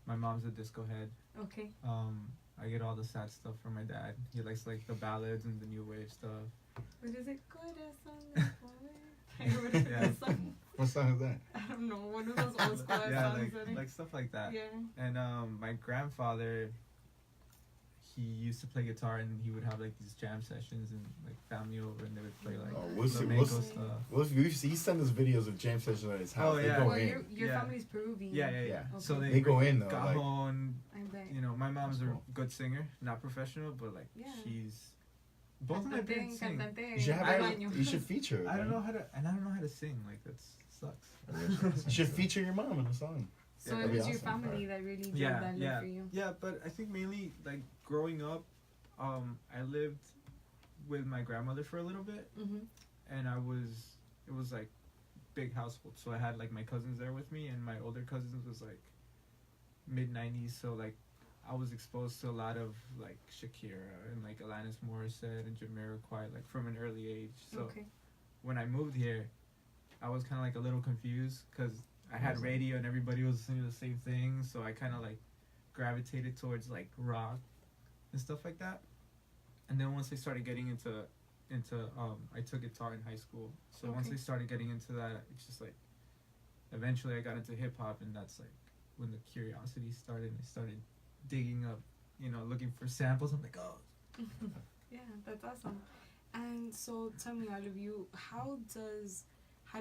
My mom's a disco head. Okay. I get all the sad stuff from my dad. He likes like the ballads and the new wave stuff. What is it? Corazón de poder. What is Yeah. that song? What song is that? I don't know. One of those old school Yeah, songs. that like stuff like that. yeah. And my grandfather, he used to play guitar, and he would have like these jam sessions and like family over, and they would play like Oh, we'll see- flamenco we'll see. stuff. Well, he sent us videos of jam sessions at his house. Oh, They yeah. go Well, in. your Yeah. family's Peruvian. Yeah. Yeah. So Okay. they They go in though. Like, cajon. I bet. You know, my mom's That's a cool. good singer, not professional, but like Yeah. she's. Both of my parents sing. you should have I her- don't- you should feature. her, I don't man. know how to, and I don't know how to sing. Like that sucks. You should feature your mom in a song. So Yeah, it that'd was be your awesome. family that really drove that love for you. Yeah, but I think mainly like growing up, I lived with my grandmother for a little bit, and it was like big household. So I had like my cousins there with me, and my older cousins was like mid-90s. So like I was exposed to a lot of like Shakira and like Alanis Morissette and Jamiroquai like from an early age. So when I moved here, I was kind of like a little confused because I had radio and everybody was listening to the same thing. So I kind of like gravitated towards like rock and stuff like that. And then once I started getting into I took guitar in high school. So once I started getting into that, it's just like eventually I got into hip hop, and that's like when the curiosity started. And I started digging up, looking for samples. I'm like, oh. Yeah, that's awesome. And so tell me, all of you, how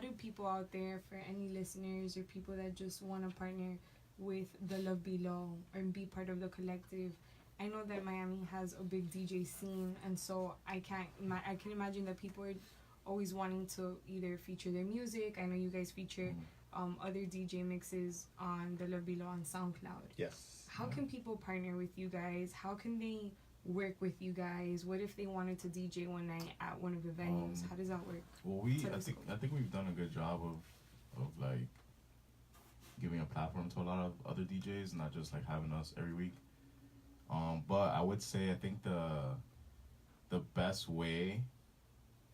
do people out there, for any listeners or people that just want to partner with the Love Below or be part of the collective? I know that Miami has a big DJ scene, and so I can imagine that people are always wanting to either feature their music. I know you guys feature other DJ mixes on the Love Below on Soundcloud. Yes. How can people partner with you guys? How can they work with you guys? What if they wanted to DJ one night at one of the venues? How does that work? Well, I think we've done a good job of like giving a platform to a lot of other DJs, not just like having us every week. But I would say I think the best way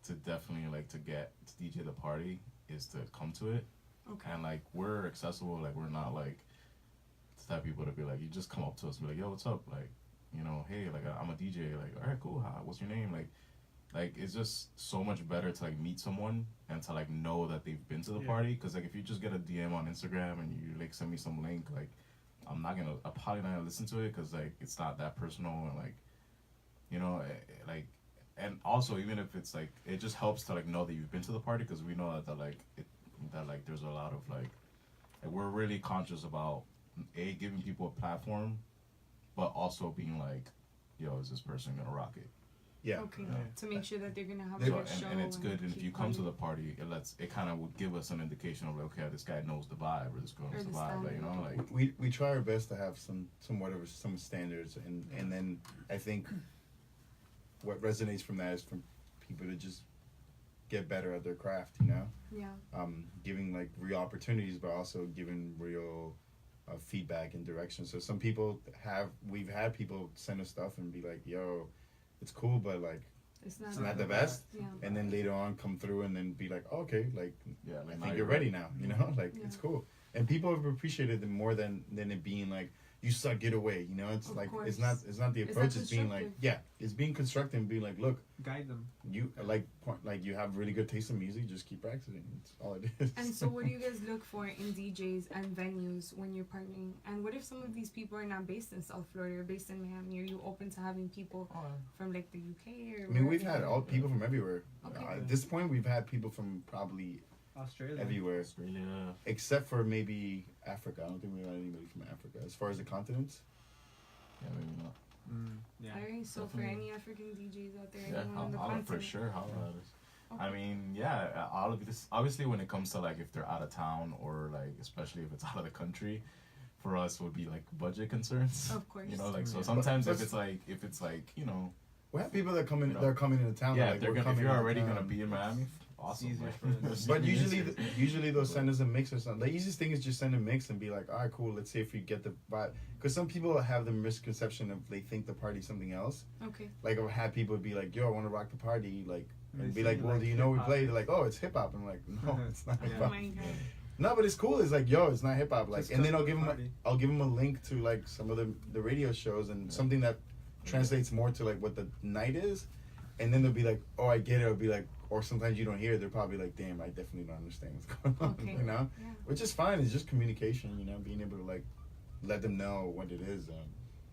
to definitely like to get to DJ the party is to come to it. Okay. And like we're accessible, like we're not like the type of people to be like, you just come up to us and be like, yo, what's up? Like, hey, like I'm a DJ. Like, all right, cool. What's your name? Like it's just so much better to like meet someone and to like know that they've been to the party. Because like if you just get a DM on Instagram and you like send me some link, like I'm probably not gonna listen to it because like it's not that personal, and like like, and also even if it's like it just helps to like know that you've been to the party, because we know that like there's a lot of like we're really conscious about giving people a platform, but also being like, yo, is this person gonna rock it? Yeah. Okay. Yeah. To make sure that they're gonna have a So, good show. and it's good, and if keep you come to partying. the party, it kind of would give us an indication of like, okay, this guy knows the vibe, or this girl knows Or the the vibe, like, standard. like We try our best to have somewhat of some standards, and then I think what resonates from that is from people to just get better at their craft, Yeah. giving like real opportunities, but also giving real feedback and direction. So some people we've had people send us stuff and be like, yo, it's cool, but like It's it's not the best. Yeah. And then later on come through and then be like, oh, okay, like yeah, I like think you're ready now, like Yeah. it's cool. And people have appreciated it more than it being like, you suck, get away, it's Of like course. it's not the It's not approach. It's being like, constructive. it's being constructive and being like, look, Guide them. you like you have really good taste in music, just keep practicing. That's all it is. And so what do you guys look for in DJs and venues when you're partnering? And what if some of these people are not based in South Florida or based in Miami? Are you open to having people from like the UK or I mean, we've wherever? had all people from everywhere. Okay. At this point, we've had people from probably Australia. everywhere, Australia. except for maybe Africa. I don't think we had anybody from Africa. As far as the continents, Yeah, maybe not. Yeah. Alright, so for Definitely. any African DJs out there, Yeah, anyone on the I'll for continent? sure. How about it? Okay. I mean, yeah, all of this. Obviously, when it comes to like if they're out of town or like especially if it's out of the country, for us would be like budget concerns. Of course. Like so Yeah. sometimes But- if it's like we have people that come in. You know. They're coming into town. yeah, like, if they're we're gonna, if coming you're into already town. gonna be in Miami, awesome. easier like, for them. just But be usually, easier. usually they'll send us a mix or something. The easiest thing is just send a mix and be like, all right, cool. Let's see if we get the vibe. Because some people have the misconception of they think the party's something else. Okay. Like I've had people be like, yo, I want to rock the party, like, And and they be say like, you well, like do you know we hip-hop. play? They're like, oh, it's hip hop. I'm like, no, it's not Yeah. hip Oh hop. my god. No, but it's cool. It's like, yo, it's not hip hop. Like, Just and then come I'll to give the them, party. I'll give them a link to like some of the radio shows and something that translates more to like what the night is, and then they'll be like, oh, I get it. It'll be like, or sometimes you don't hear it. They're probably like, damn, I definitely don't understand what's going on. Okay. Yeah. Which is fine. It's just communication. Being able to like let them know what it is.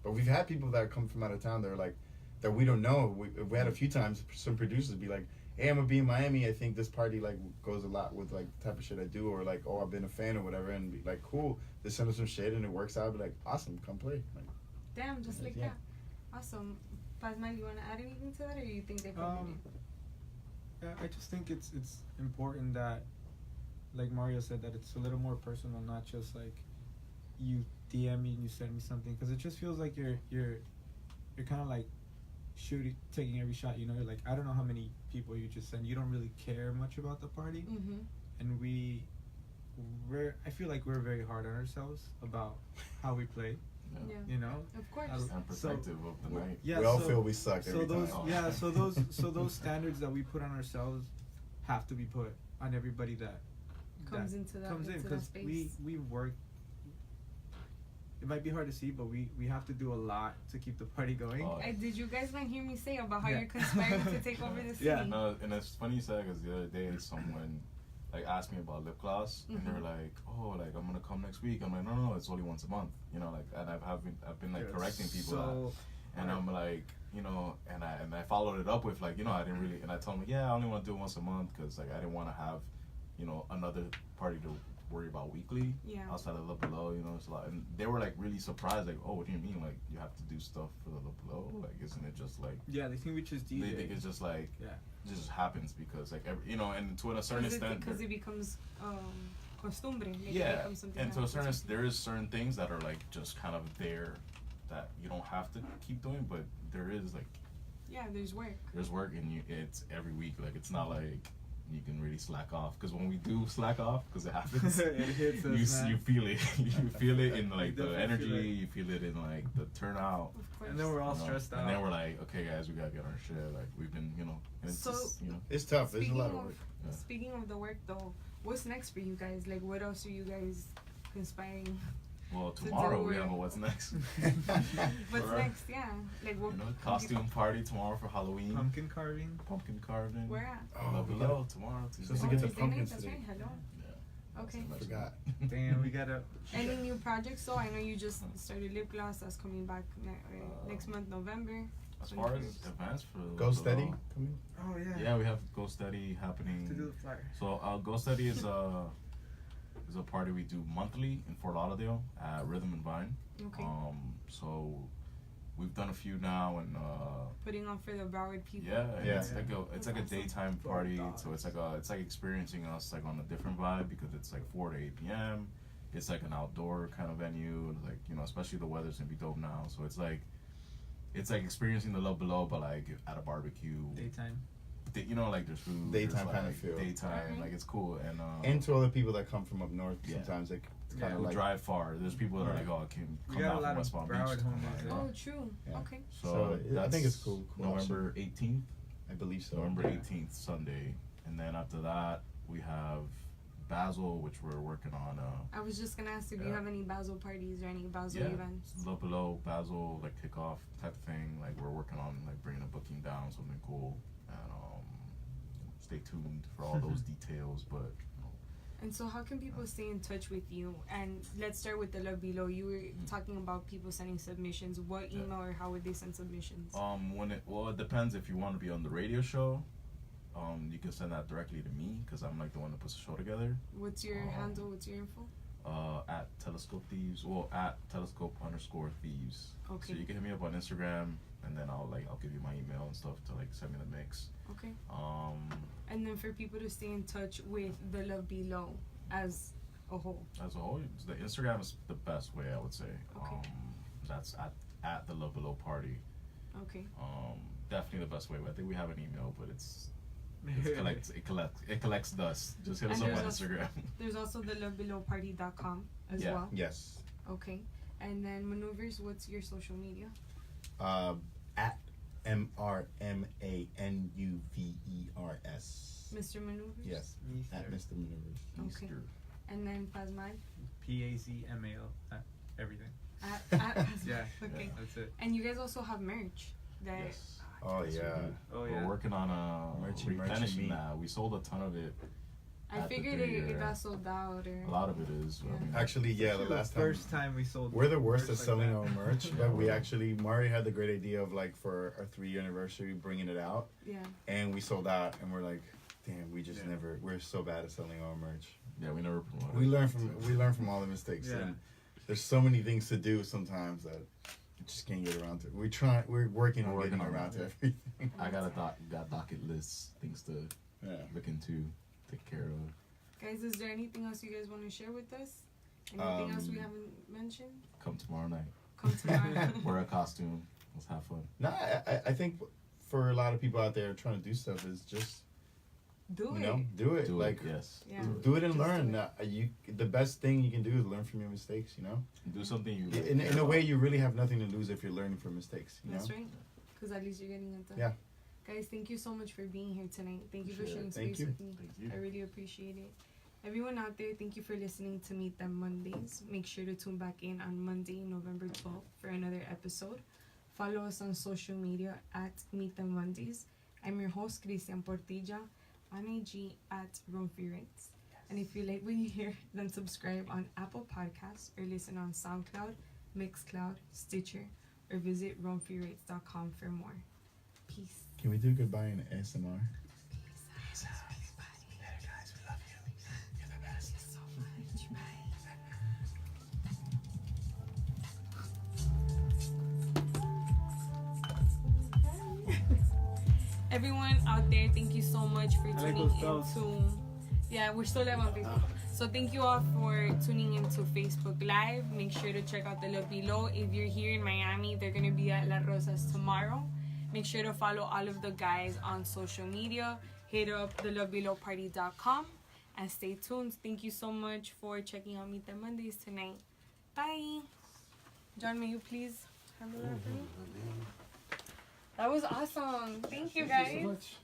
But we've had people that come from out of town that are like that we don't know. We had a few times some producers be like, hey, I'm gonna be in Miami. I think this party like goes a lot with like the type of shit I do, or like, oh, I've been a fan or whatever, and be like, cool. They send us some shit and it works out. Be like, awesome, come play. Like, Damn, just like Yeah. that. Awesome. Pazman, you want to add anything to that, or you think they covered it? Yeah, I just think it's important that, like Mario said, that it's a little more personal, not just like you DM me and you send me something, because it just feels like you're kind of like taking every shot. You know, like I don't know how many people you just send. You don't really care much about the party, and I feel like we're very hard on ourselves about how we play. Yeah. You know, of course. And protective of the night. Yeah, we all feel we suck every those, time. Yeah, so those standards that we put on ourselves have to be put on everybody that comes into that because space. we work. It might be hard to see, but we have to do a lot to keep the party going. Oh, Did you guys not hear me say about how Yeah. you're conspiring to take over the city? Yeah. No, and it's funny you said because the other day someone like asked me about lip gloss and they're like, oh, like I'm gonna come next week. I'm like, no, it's only once a month. You know, like, and I've been like correcting people that, and I'm like, you know, and I followed it up with like, you know, I didn't really, and I told them, yeah, I only want to do it once a month because like I didn't want to have, you know, another party to worry about weekly. Yeah. Outside of Love Below, you know, it's a lot, and they were like really surprised, like, oh, what do you mean, like you have to do stuff for the Love Below? Like, isn't it just like? Yeah, they think we just DJ. They think it's just like, yeah, it just happens because like every, you know, and to a certain extent, because it becomes costumbre. Like yeah, it becomes something and to a that certain happens. there is certain things that are like just kind of there that you don't have to keep doing, but there is like there's work. there's work and it's every week. Like it's not like you can really slack off because when we do slack off, because it happens, it hits us, you feel it. You feel it in like You the definitely energy. feel it. You feel it in like the turnout. Of course. and then we're all you know? stressed out. And then we're like, okay, guys, we gotta get our shit. Like we've been, you know, and it's So- just, you know. It's tough. It's a Speaking lot of of- work. Yeah. Speaking of the work though, what's next for you guys? Like what else are you guys conspiring? Well, to tomorrow do we it. have a what's next. What's Or, next? Yeah. Like what You know, costume party tomorrow for Halloween. Pumpkin carving. Pumpkin carving. Where at? Love we Below tomorrow. Supposed Oh, to get the Tuesday pumpkins night, that's today. right. Hello. Yeah. Okay. Forgot. Damn, we gotta. Any new projects? So I know you just started lip gloss. That's coming back next month, November. As far as 21st. events for Go Love steady. Below, Coming. Oh yeah. Yeah, we have Go Steady To happening. do the flyer. So Go Steady is a party we do monthly in Fort Lauderdale at Rhythm and Vine. Okay. So we've done a few now, and Putting on for the Broward people. yeah, and Yeah. it's like a daytime party. So it's like experiencing us like on a different vibe because it's like 4 to 8 p.m. It's like an outdoor kind of venue, like, you know, especially the weather's gonna be dope now. So it's like experiencing the Love Below, but like at a barbecue. Daytime. You know, like there's food. Daytime there's, kinda like, feel. Daytime, Alright. like it's cool, And to other people that come from up north, Yeah. sometimes it's Yeah. kind of who like. drive far. There's people that are like, oh, I can We come got a out lot from of West Palm Beach. Broward to come homies out, there. you know? Oh, true. Yeah. Okay. So, I that's think it's cool November 18th. I believe so. November Yeah. 18th, Sunday, and then after that we have Basil, which we're working on. I was just gonna ask if you Yeah. have any Basel parties or any Basel Yeah. events. Love Below, Basil, like kickoff type of thing. Like we're working on like bringing a booking down, something cool, and stay tuned for all those details. But And so, how can people stay in touch with you? And let's start with the Love Below. You were talking about people sending submissions. What Yeah. email or how would they send submissions? it depends if you want to be on the radio show. You can send that directly to me because I'm like the one that puts the show together. What's your handle? What's your info? At Telescope Thieves. Well, at Telescope_Thieves. Okay. So you can hit me up on Instagram, and then I'll give you my email and stuff to like send me the mix. Okay. And then for people to stay in touch with the Love Below as a whole. as a whole, the Instagram is the best way, I would say. Okay. That's at the Love Below party. Okay. Definitely the best way. I think we have an email, but it collects dust. Just hit us And up on there's Instagram. There's also the lovebelowparty.com as Yeah. well. Yes. Okay. And then Maneuvers, what's your social media? At MRMANUVERS. Mr. Maneuvers? Yes. At Mr. Maneuvers. Okay. And then Pazmal? PAZMAL. Everything. At Pazmal. Yeah. Okay. That's it. And you guys also have merch. That Yes. Oh, Yes, we yeah. do. Oh yeah. We're working on Merchant replenishing meat. that. We sold a ton of it. I at the figured thing, it yeah. got sold out or A lot of it is. I Yeah. mean, Actually, yeah, the last time. First time we sold. We're the worst merch at like selling that. our merch, but we actually, Mari had the great idea of like for our 3-year anniversary bringing it out, yeah. and we sold out, and we're like, damn, we just Yeah. never, we're so bad at selling our merch. yeah, we never promoted. We it. learn from all the mistakes, Yeah. and there's so many things to do sometimes that we just can't get around to. We're working on getting around to everything. I got docket lists, things to Yeah. look into, take care of. Guys, is there anything else you guys want to share with us? Anything else we haven't mentioned? Come tomorrow night. Come tomorrow. Wear a costume. Let's have fun. No, I think for a lot of people out there trying to do stuff is just Do you know, it. do it. Do Like it. Yes. Yeah. do it and Just learn. do it. You the best thing you can do is learn from your mistakes. You know, Do something you. in a way, you really have nothing to lose if you're learning from mistakes. You That's know. right. Because at least you're getting it done. Yeah. Guys, thank you so much for being here tonight. Thank you for Appreciate sharing it. space Thank with me. Thank you. I really appreciate it. Everyone out there, thank you for listening to Meet Them Mondays. Make sure to tune back in on Monday, November 12th for another episode. Follow us on social media at Meet Them Mondays. I'm your host, Cristian Portilla, on IG at Room Free Rates. And if you like what you hear, then subscribe on Apple Podcasts or listen on Soundcloud, Mixcloud, Stitcher, or visit roamfreerates.com for more. Peace. Can we do goodbye in ASMR? Everyone out there, thank you so much for like tuning those bells. into. Yeah, we're still live on Facebook. So thank you all for tuning into Facebook Live. Make sure to check out the link below. If you're here in Miami, they're gonna be at La Rosas tomorrow. Make sure to follow all of the guys on social media. Hit up thelovebelowparty.com and stay tuned. Thank you so much for checking out Meet Them Mondays tonight. Bye. John, may you please handle that for me? That was awesome. Thank you, guys. so much.